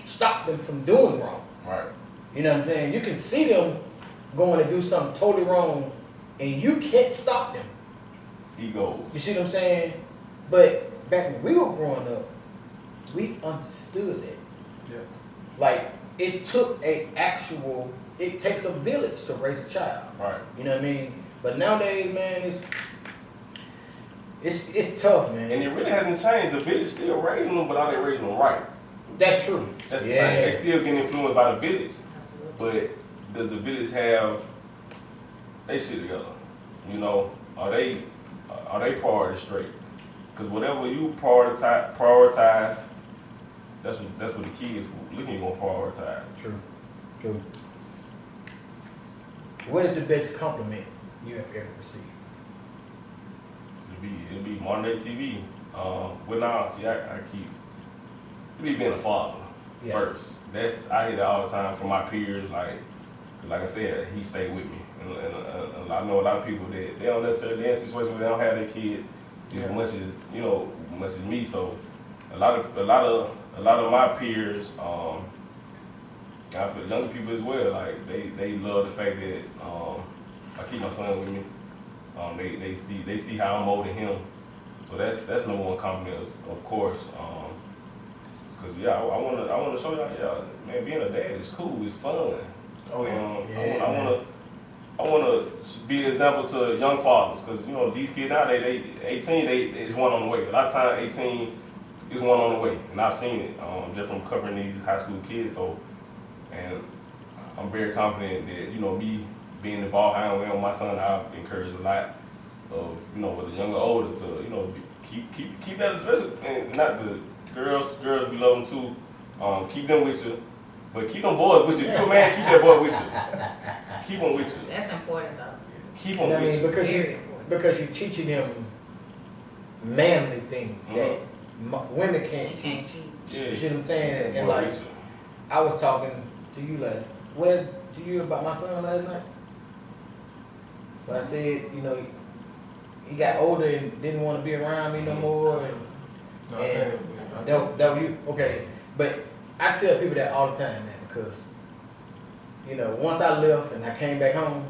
stop them from doing wrong. Right. You know what I'm saying? You can see them going to do something totally wrong, and you can't stop them. Egos. You see what I'm saying? But back when we were growing up, we understood that. Yeah. Like, it took it takes a village to raise a child. Right. You know what I mean? But nowadays, man, it's tough, man. And it really hasn't changed. The village still raising them, but are they raising them right? That's true. That's the thing. They still getting influenced by the village, Absolutely. but does the village have they shit together? You know, are they priority straight? Because whatever you prioritize, that's what the kids looking gonna prioritize. True. What is the best compliment you have ever received? It'll be modern day TV. Well, now see, I keep it be being a father first. I hear that all the time from my peers. Like I said, he stayed with me, and I know a lot of people that they don't necessarily in a situation where they don't have their kids as much as much as me. So a lot of my peers, I feel younger people as well. Like they love the fact that I keep my son with me. They see how I'm molding him. So that's number one compliment, of course. Cause I wanna show y'all, man, being a dad is cool, it's fun. Oh yeah. I wanna be an example to young fathers, cause these kids now they 18, it's one on the way. A lot of times 18 is one on the way, and I've seen it just from covering these high school kids. So, and I'm very confident that me being involved how I am with my son, I've encouraged a lot of whether young or older to keep that, especially, and not the girls we love them too. Keep them with you, but keep them boys with you. If you're a man, keep that boy with you. Keep them with you. That's important though. Keep them with you. Because you're teaching them manly things that women You can't can't teach. teach. Yeah. You see what I'm saying? And Boy like, with you. I was talking to you to you about my son last night. But I said, he got older and didn't want to be around me no more. And that was you. Okay. But I tell people that all the time, man, because, once I left and I came back home,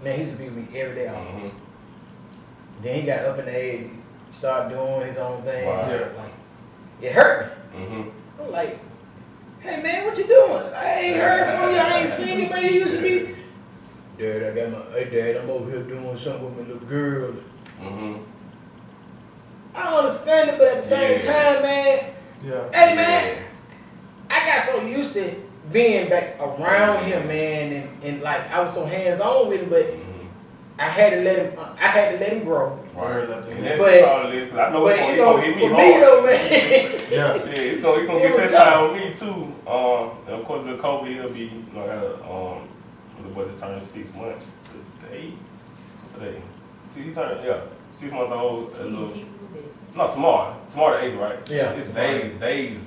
man, he used to be with me every day almost. Then he got up in the age, started doing his own thing. Wow. Yeah. Like, it hurt me. I'm like, hey man, what you doing? I ain't heard from you. I ain't seen you where you used to be. Dad, Dad, I'm over here doing something with my little girl. I don't understand it, but at the same time, man, hey man, I got so used to being back around him, man, and like I was so hands on with him, but I had to let him grow. Right. And that's But- all it is, 'cause I know it's But gonna hit me for hard. me though, man, Yeah. Yeah, it's gonna It get was that tough. time with me too. And of course, the Kobe, he'll be, I got the boy just turned 6 months today. What's today? See, he turned 6 months old. You can keep with it. No, tomorrow the 8th, right? Yeah. It's days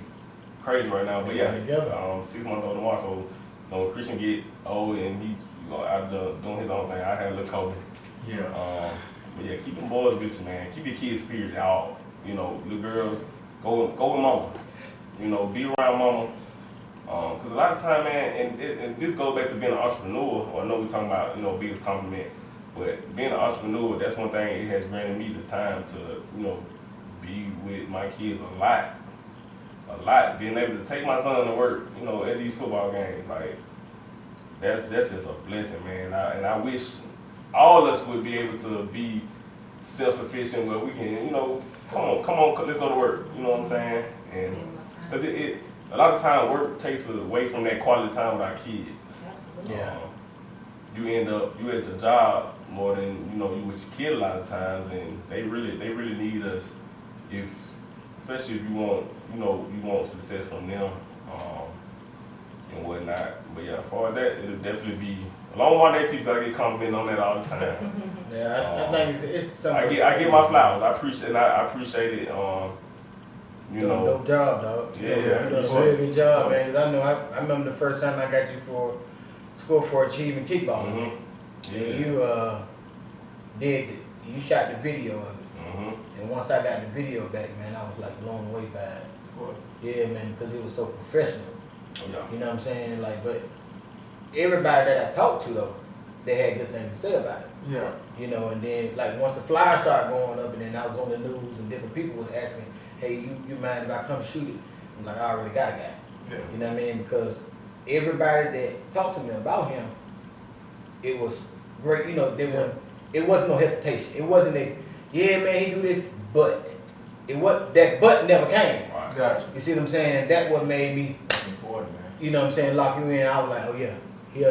crazy right now. But yeah, Together. 6 months old tomorrow. So when Christian get old and he out doing his own thing, I had a little Kobe. Yeah. But yeah, keep them boys with you, man. Keep your kids, period, out. Little girls, go with mama. Be around mama. Because a lot of time, man, and this goes back to being an entrepreneur, or I know we're talking about, biggest compliment, but being an entrepreneur, that's one thing it has granted me the time to, be with my kids a lot. Being able to take my son to work, at these football games, like, that's just a blessing, man. And I wish all of us would be able to be self-sufficient where we can, come on, let's go to work. You know what I'm saying? And because a lot of time work takes away from that quality time with our kids. Absolutely. Yeah. You at your job more than you with your kid a lot of times, and they really need us, especially if you want success from them and whatnot. But yeah, for that, it'll definitely be. Along with ModerndayTV, I get complimented on that all the time. Yeah, I think it's something. I get my flowers. I appreciate it. You doing a dope job, dog. Yeah, you doing a very good job, man. 'Cause I know I remember the first time I got you for School for Achievement Kickball. Yeah. And you shot the video of it. And once I got the video back, man, I was like blown away by it. Yeah, man, because it was so professional. Oh, yeah. You know what I'm saying? Like, but everybody that I talked to though, they had good things to say about it. Yeah. And then like once the flyers started going up, and then I was on the news, and different people was asking, "Hey, you mind if I come shoot it?" I'm like, "I already got a guy." Yeah. You know what I mean? Because everybody that talked to me about him, it was great. You know, it wasn't no hesitation. It wasn't a, yeah, man, he do this, but it was that but never came. Right. Gotcha. You see what I'm saying? That what made me, That's important, man. you know what I'm saying, lock you in. I was like, oh yeah, he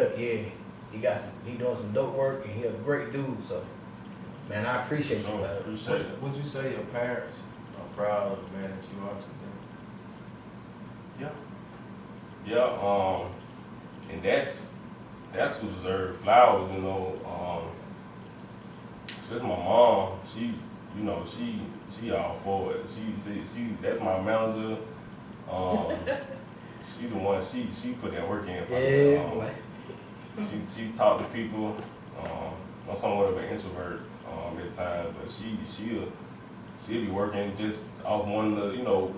doing some dope work and he a great dude. So, man, I appreciate you, Sure, brother. appreciate it. Would you say your parents are proud of the man that you are today? Yeah, and that's who deserves flowers, you know. Just my mom, she all for it. She that's my manager. She the one, she put that work in for me. Yeah, boy. She talked to people. I'm somewhat of an introvert at times, but she'll be working just off wanting to, you know,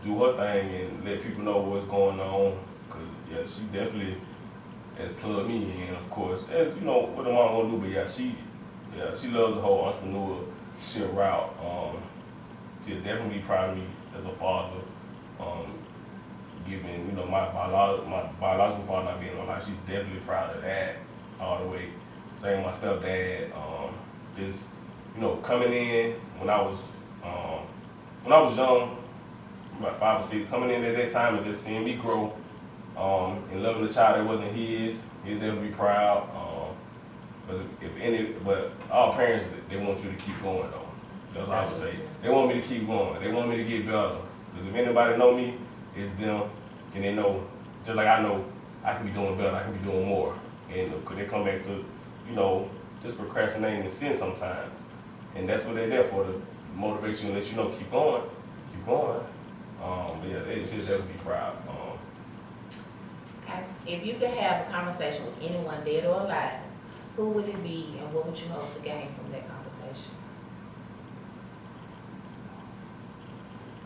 do her thing and let people know what's going on. Cause yeah, she definitely has plugged me in, of course, as you know what the mom gonna do. But yeah, she loves the whole entrepreneurship route. She'll definitely be proud of me as a father. Giving, you know, my biological father not being alive, she's definitely proud of that all the way. Same with my stepdad. Just, you know, coming in when I was young, about 5 or 6, coming in at that time and just seeing me grow, and loving the child that wasn't his, he'd definitely be proud. But all parents, they want you to keep going though. That's what I would say. They want me to keep going. They want me to get better. Because if anybody know me, it's them, and they know, just like I know, I can be doing better, I can be doing more. And they come back to, you know, just procrastinating and sin sometimes. And that's what they're there for, to motivate you and let you know, keep going. But yeah, they should definitely be proud. Okay. If you could have a conversation with anyone, dead or alive, who would it be and what would you hope to gain from that conversation?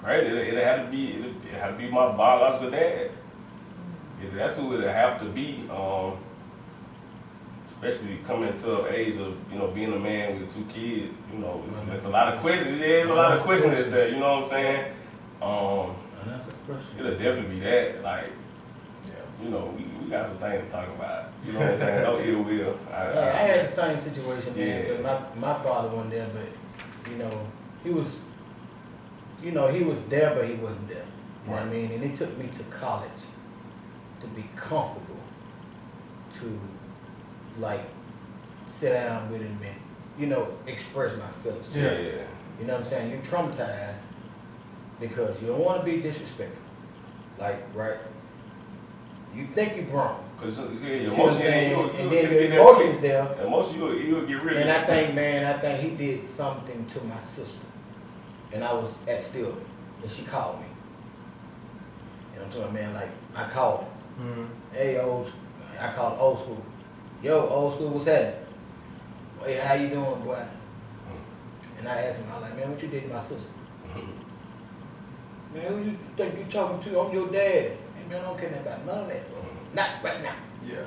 Crazy, it had to be my biological dad. That's who it'd have to be. Especially coming to an age of, you know, being a man with 2 kids, you know, it's a lot of questions. Yeah, it's a lot of questions there, you know what I'm saying? It'll definitely be that. Like, you know, we got some things to talk about. You know what I'm saying? No ill will. I had the same situation, man. Yeah. But my father wasn't there, but you know, he was there, but he wasn't there. You know what I mean? And it took me to college to be comfortable to like sit down with him and, you know, express my feelings. Yeah. You know what I'm saying? You're traumatized because you don't want to be disrespectful. Like, right? You think you're grown. Because your See what I'm saying? emotion, And then your emotions there. Emotion, you'll get rid of And it. I think he did something to my sister. And I was at Steel, and she called me. And I'm telling man, like, I called her. Mm-hmm. Hey, I called old school. Yo, old school, what's happening? Hey, how you doing, boy? And I asked him, I was like, man, what you did to my sister? Man, who you think you talking to? I'm your dad. Hey, man, I don't care nothing about none of that, bro. Not right now. Yeah.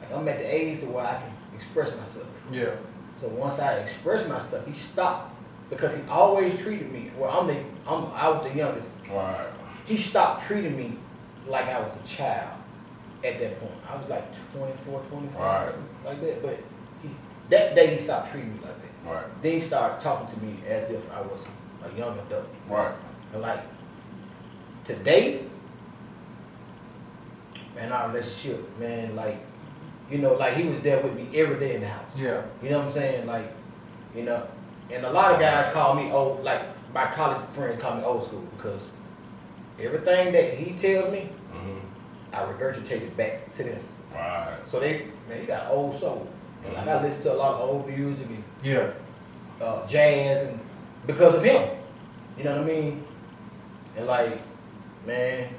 Like, I'm at the age to where I can express myself. Yeah. So once I expressed myself, he stopped because he always treated me. Well, I was the youngest. Right. He stopped treating me like I was a child at that point. I was like 24, 25, Right. like that. But that day he stopped treating me like that. Right. Then he started talking to me as if I was a young adult. Right. And like today, man, our relationship, man, like, you know, like he was there with me every day in the house. Yeah. You know what I'm saying? Like, you know, and a lot of guys call me old, like my college friends call me old school because everything that he tells me, I regurgitate it back to them. Right. So man, he got an old soul. And like I listen to a lot of old music and Yeah. jazz, and because of him, you know what I mean? And like, man,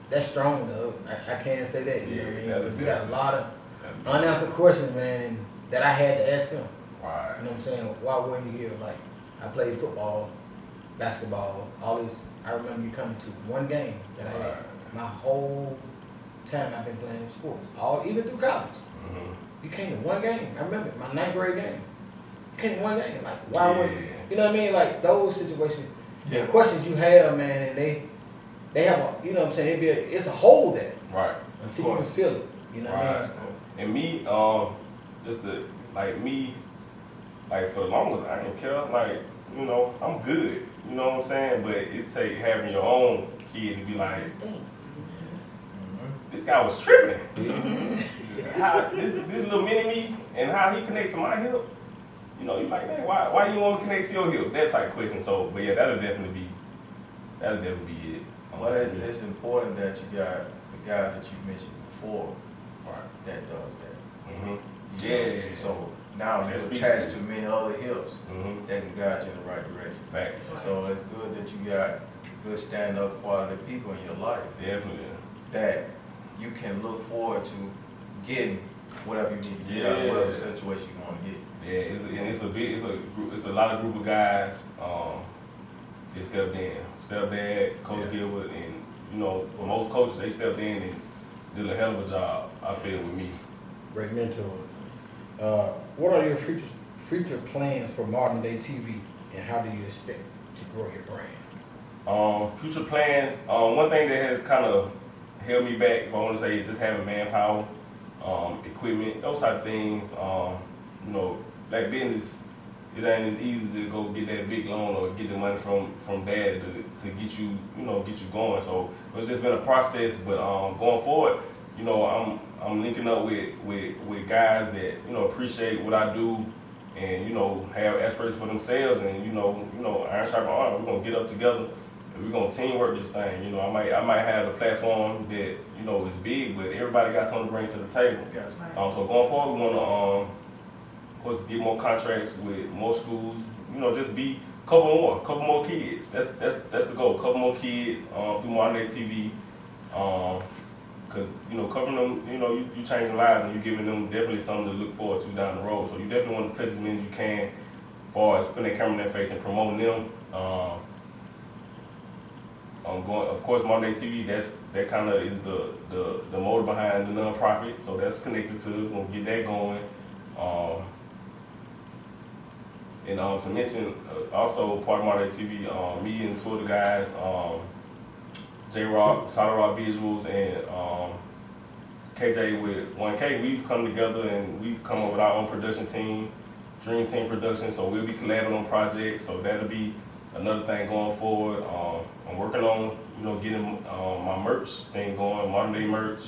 that's strong though. I can't say that. You know what I mean? Yeah, But we got a lot of unanswered questions, man, that I had to ask him. Right. You know what I'm saying? Why weren't you here? Like, I played football, basketball, all this. I remember you coming to one game that I had my whole time I've been playing sports, even through college. You came to one game. I remember my 9th grade game. You came to one game. Like, why weren't you? You know what I mean? Like, those situations, the questions you have, man, and they have a, you know what I'm saying, it's a hole there Right. until you can feel it, you know what I Right. mean? And me, just to, like me, like for the longest, I didn't care. Like, you know, I'm good. You know what I'm saying? But it take having your own kid to be like, this guy was tripping. How this little mini me and how he connect to my hip. You know, you like, man, why you want to connect to your hip? That type of question. So, but yeah, that'll definitely be it. But it's important that you got the guys that you mentioned before Right. that does that. Mm-hmm. Yeah. So now you're That's attached decent. to many other hips Mm-hmm. that can guide you in the right direction. Facts. So it's good that you got good stand-up quality people in your life Definitely. that you can look forward to getting whatever you need to get out of whatever situation you want to get. Yeah, it's a lot of group of guys. Just stepped in. Stepdad, Coach Gilbert, and you know most coaches they stepped in and did a hell of a job. I feel with me. Great mentors. What are your future plans for Modern Day TV, and how do you expect to grow your brand? Future plans. One thing that has kind of held me back, if I want to say, is just having manpower, equipment, those type of things. You know, like business, it ain't as easy to go get that big loan or get the money from dad to get you, get you going. So it's just been a process. But going forward, you know, I'm linking up with guys that appreciate what I do and have aspirations for themselves and iron sharpen iron. We're gonna get up together and we're gonna teamwork this thing. You know, I might have a platform that is big, but everybody got something to bring to the table. So going forward, we wanna of course get more contracts with more schools. Just be a couple more kids. That's the goal. A couple more kids through Modern Day TV. Because covering them, you changing lives and you giving them definitely something to look forward to down the road. So you definitely want to touch as many as you can, as far as putting that camera in their face and promoting them. Of course, Modern Day TV. That kind of is the motor behind the nonprofit. So that's connected to. We're gonna get that going. And to mention, also part of Modern Day TV, me and two of the guys. J-Rock, Solid Rock Visuals, and KJ with 1K, we've come together and we've come up with our own production team, Dream Team Production, so we'll be collaborating on projects, so that'll be another thing going forward. I'm working on, getting my merch thing going, modern day merch,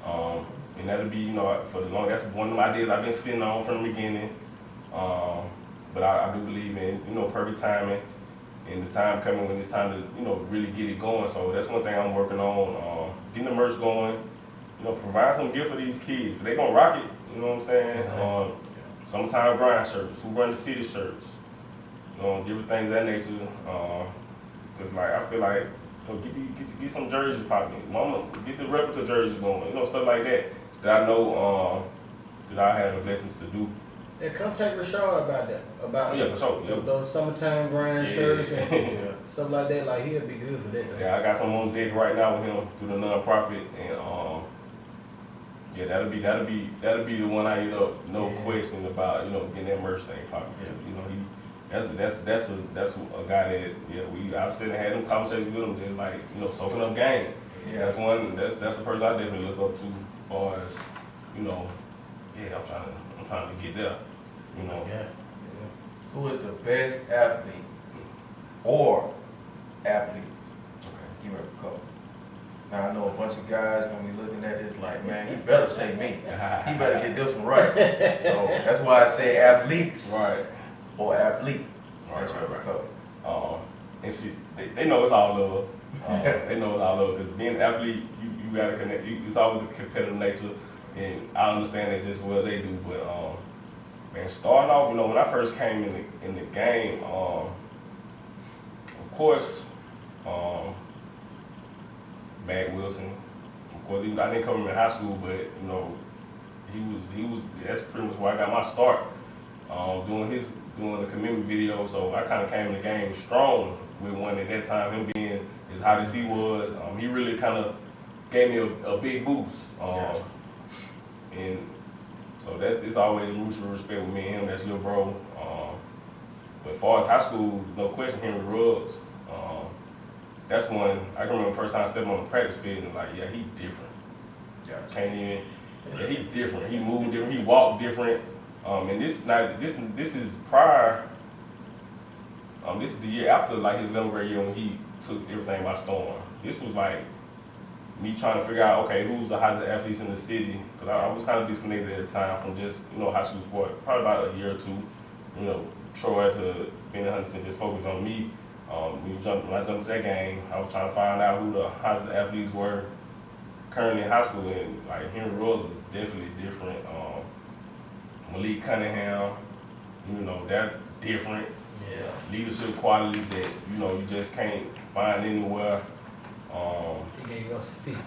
and that'll be, for the long, that's one of my ideas I've been sitting on from the beginning, but I do believe in, perfect timing. And the time coming when it's time to, really get it going. So that's one thing I'm working on. Getting the merch going, provide some gift for these kids. They gonna rock it, you know what I'm saying? Summertime grind shirts, who run the city shirts, different things of that nature. Cause like, I feel like, get some jerseys popping. Mama, get the replica jerseys going, stuff like that. That I know, that I have the blessings to do. Yeah, contact Rashad about that. For sure. Yep. Those summertime grind shirts and Yeah. stuff like that. Like he'll be good for that. Though. Yeah, I got some on deck right now with him through the nonprofit, and yeah, that'll be the one I hit up, no question about getting that merch thing popping. Yeah. That's a guy that I've sitting and had them conversations with him, just like soaking up game. Yeah, that's a person I definitely look up to, as far as I'm trying to get there. Yeah. Who is the best athlete or athletes you ever covered? Now I know a bunch of guys gonna be looking at this like, man, he better say me. He better get this one right. So that's why I say athletes Right. or athlete. Right. Covered. And see, they know it's all love. They know it's all love because being an athlete, you gotta connect. It's always a competitive nature, and I understand that just what they do. But man, starting off, when I first came in the game, of course, Mag Wilson. Of course, I didn't cover him in high school, but he was. That's pretty much where I got my start. Doing the commitment video, so I kind of came in the game strong with one at that time. Him being as hot as he was, he really kind of gave me a big boost. And so it's always mutual respect with me and him. That's little bro. But as far as high school, no question, Henry Ruggs. that's when I can remember the first time stepping on the practice field and like, yeah, he different. Yeah. Can't even. Yeah, he different. He moved different. He walked different. And this is prior. This is the year after like his 11th grade year when he took everything by storm. This was like me trying to figure out, okay, who's the hottest athletes in the city? Because I was kind of disconnected at the time from just high school sport. Probably about a year or two. Troy to being Huntington just focused on me. When I jumped to that game, I was trying to find out who the hottest athletes were currently in high school, and like Henry Rose was definitely different. Malik Cunningham, that different. Yeah. Leadership qualities that you just can't find anywhere. He gave us fits.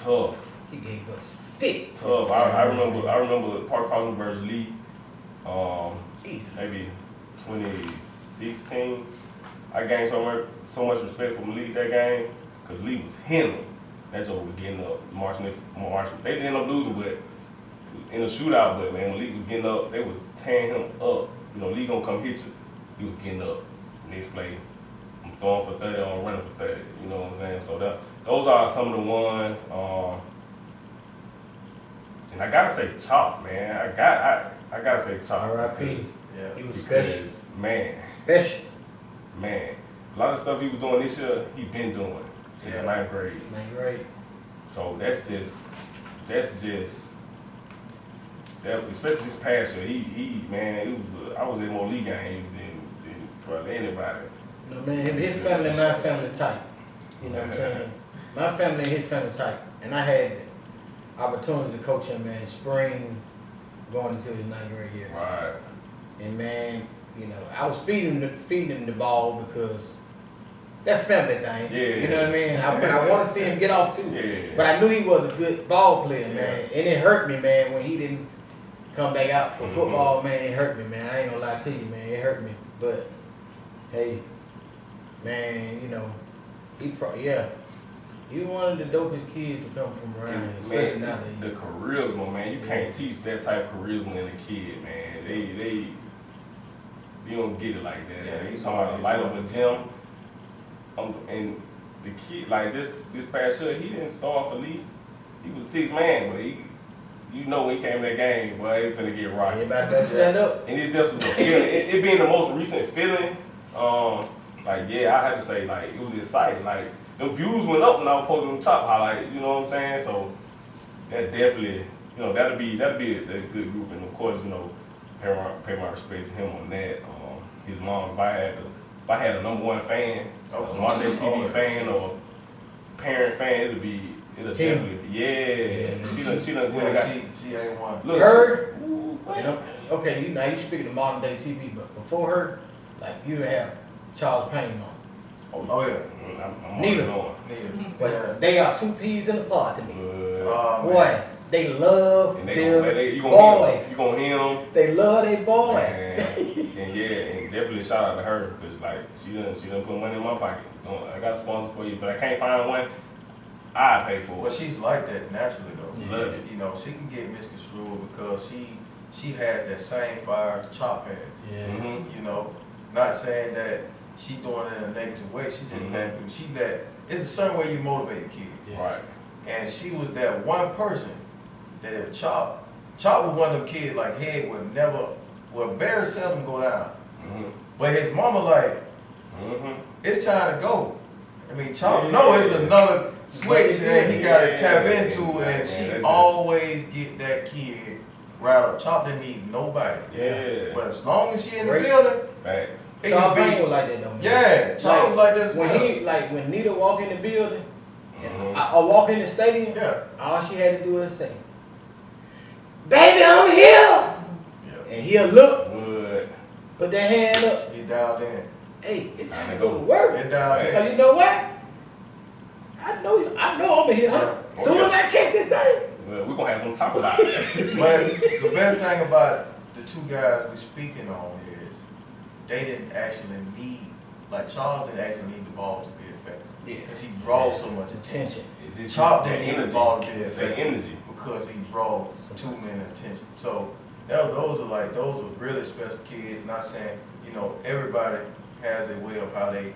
Tough. He gave us fits. Tough. I remember Park Crossing versus Lee. Jesus. Maybe 2016. I gained so much respect for Malik that game because Lee was him. That joke was getting up, marching. They didn't end up losing, but in a shootout, but man, Malik was getting up. They was tearing him up. Lee gonna come hit you. He was getting up. Next play, I'm throwing for 30 or I'm running for 30. You know what I'm saying? So those are some of the ones. And I gotta say Chop, man. I gotta say Chop. R.I.P. Yeah. He was Because, special. man, a lot of stuff he was doing this year, he been doing since 9th grade. Man, great. So that's just that, especially this past year. He man, I was in more league games than probably anybody. Man, his family and my family tight. You know what I'm saying? My family and his family tight. And I had the opportunity to coach him in spring going into his 9th grade year. Right. And man, I was feeding him the ball because that's family thing. Yeah. You know what I mean? I want to see him get off too. Yeah. But I knew he was a good ball player, man. Yeah. And it hurt me, man, when he didn't come back out for football, man. It hurt me, man. I ain't gonna lie to you, man. It hurt me. But hey, man, he one of the dopest kids to come from around here, especially Man, nowadays. the charisma, man. You can't teach that type of charisma in a kid, man. You don't get it like that. Yeah, You talking about light up a gym. And the kid, like this past year, he didn't start for Lee. He was 6 man, but when he came in that game, boy, he finna get rocked. Everybody better stand up. And it just was a feeling. it being the most recent feeling, I had to say, like, it was exciting. Like, the views went up when I was posting the top highlight, you know what I'm saying? So, that definitely, that'll be a good group. And of course, pay my respects to him on that. His mom, if I had a #1 fan, a ModerndayTV fan or parent fan, it'll definitely be, She done She ain't one. Look, Her, ooh, okay, you speaking of ModerndayTV, but before her, like you have Charles Payne on. Oh yeah. I'm Neither. on. Neither. But they are 2 peas in a pod to me. Boy, Man. they love And their you boys. gonna hear them. They love their boys. And definitely shout out to her because like she done put money in my pocket. I got a sponsor for you, but I can't find one. I pay for But it. she's like that naturally though. Yeah. Love it. She can get misconstrued because she has that same fire Chop has. Yeah. Mm-hmm. Not saying that she doing it in a negative way. She just it's a certain way you motivate kids. Yeah. Right. And she was that one person that if Chop was one of them kids like head would very seldom go down. Mm-hmm. But his mama like, Mm-hmm. it's time to go. I mean, Chop it's another switch that he gotta tap into, and she always get that kid right up. Chop didn't need nobody. Yeah. But as long as she in the Right. building, Facts. it Charles can Payne be. was like that though, man. Yeah, Chop was like this. When Nita walk in the building, Mhm. I walk in the stadium, Yeah. all she had to do was say, "Baby, I'm here," Yeah. and he'll look, Wood. put that hand up. He dialed in. Hey, it's time Time to to go to go. work. It dialed in. Because you know what? I know I'm here. Huh? Oh, Soon yeah. as I catch this thing. Well, we're gonna have some talk about it. But the best thing about the 2 guys we're speaking on is they didn't actually need, like Charles didn't actually need the ball to be effective. Yeah. Because he draws so much attention. Attention. Chop didn't need the ball to be That effective energy. because he draws too many attention. So those are really special kids. Not saying, everybody has a way of how they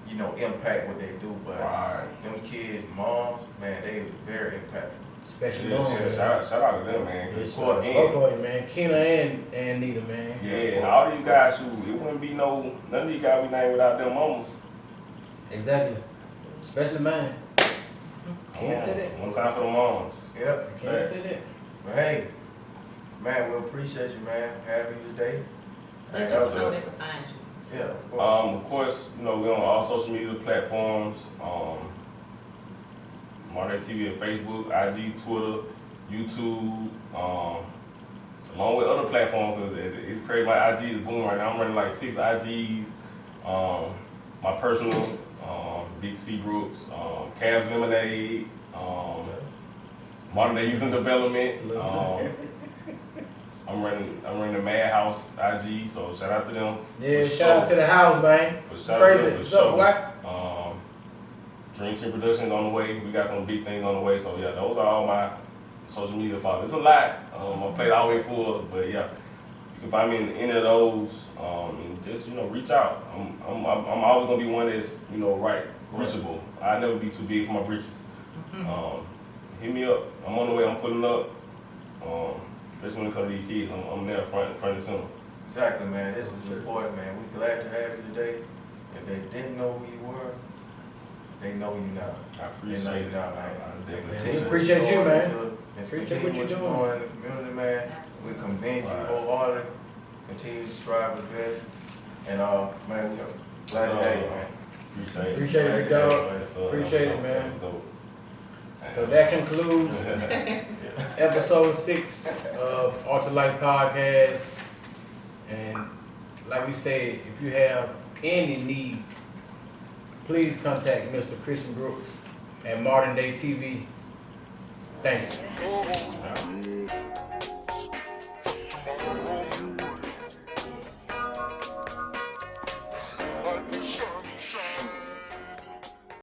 you know, impact what they do, but Right. them kids, moms, man, they very impactful. Especially Yeah, moms. shout out to them, man. 'Cause Both again, of you, man. Keena and Nita, man. yeah, and all these guys who it wouldn't be none of these guys we named without them mamas. Exactly. Especially mine. Come Can't on, say that. one time for the moms. Yep. Can't say that. But hey, man, we appreciate you, man, having you today. Let That was people know a- they can find you. Yeah, of course. Of course, you know, we're on all social media platforms. Modern Day TV at Facebook, IG, Twitter, YouTube, along with other platforms. 'Cause it's crazy. My IG is booming right now. I'm running like 6 IGs. My personal, Big C Brooks, Cavs Lemonade, Modern Day Youth and Development. I'm running the Madhouse IG, so shout out to them. Yeah, For shout out to sure. the house, man. For shout out Tracy, to them, what's for up, sure. what? Drinks and Productions on the way. We got some big things on the way. So yeah, those are all my social media followers. It's a lot. I played all the way full, but yeah, you can find me in any of those. And just reach out. I'm always gonna be one that's reachable. I never be too big for my britches. Hit me up. I'm on the way. I'm pulling up. Especially when it comes to these kids, I'm there front and center. Exactly, man. This is important, man. We're glad to have you today. If they didn't know who you were, they know you now. I They know appreciate you it. now, man. I definitely Continue We appreciate you, going man. and Appreciate continue what you're what you're doing. doing in the community, man. We commend you Right. wholeheartedly. Continue to strive the best. And man, we're glad to have you, man. Appreciate it. Appreciate it, big dog. Appreciate it, man. So that concludes episode 6 of Ultra Life Podcast. And like we said, if you have any needs, please contact Mr. Christian Brooks at Modern Day TV. Thank you.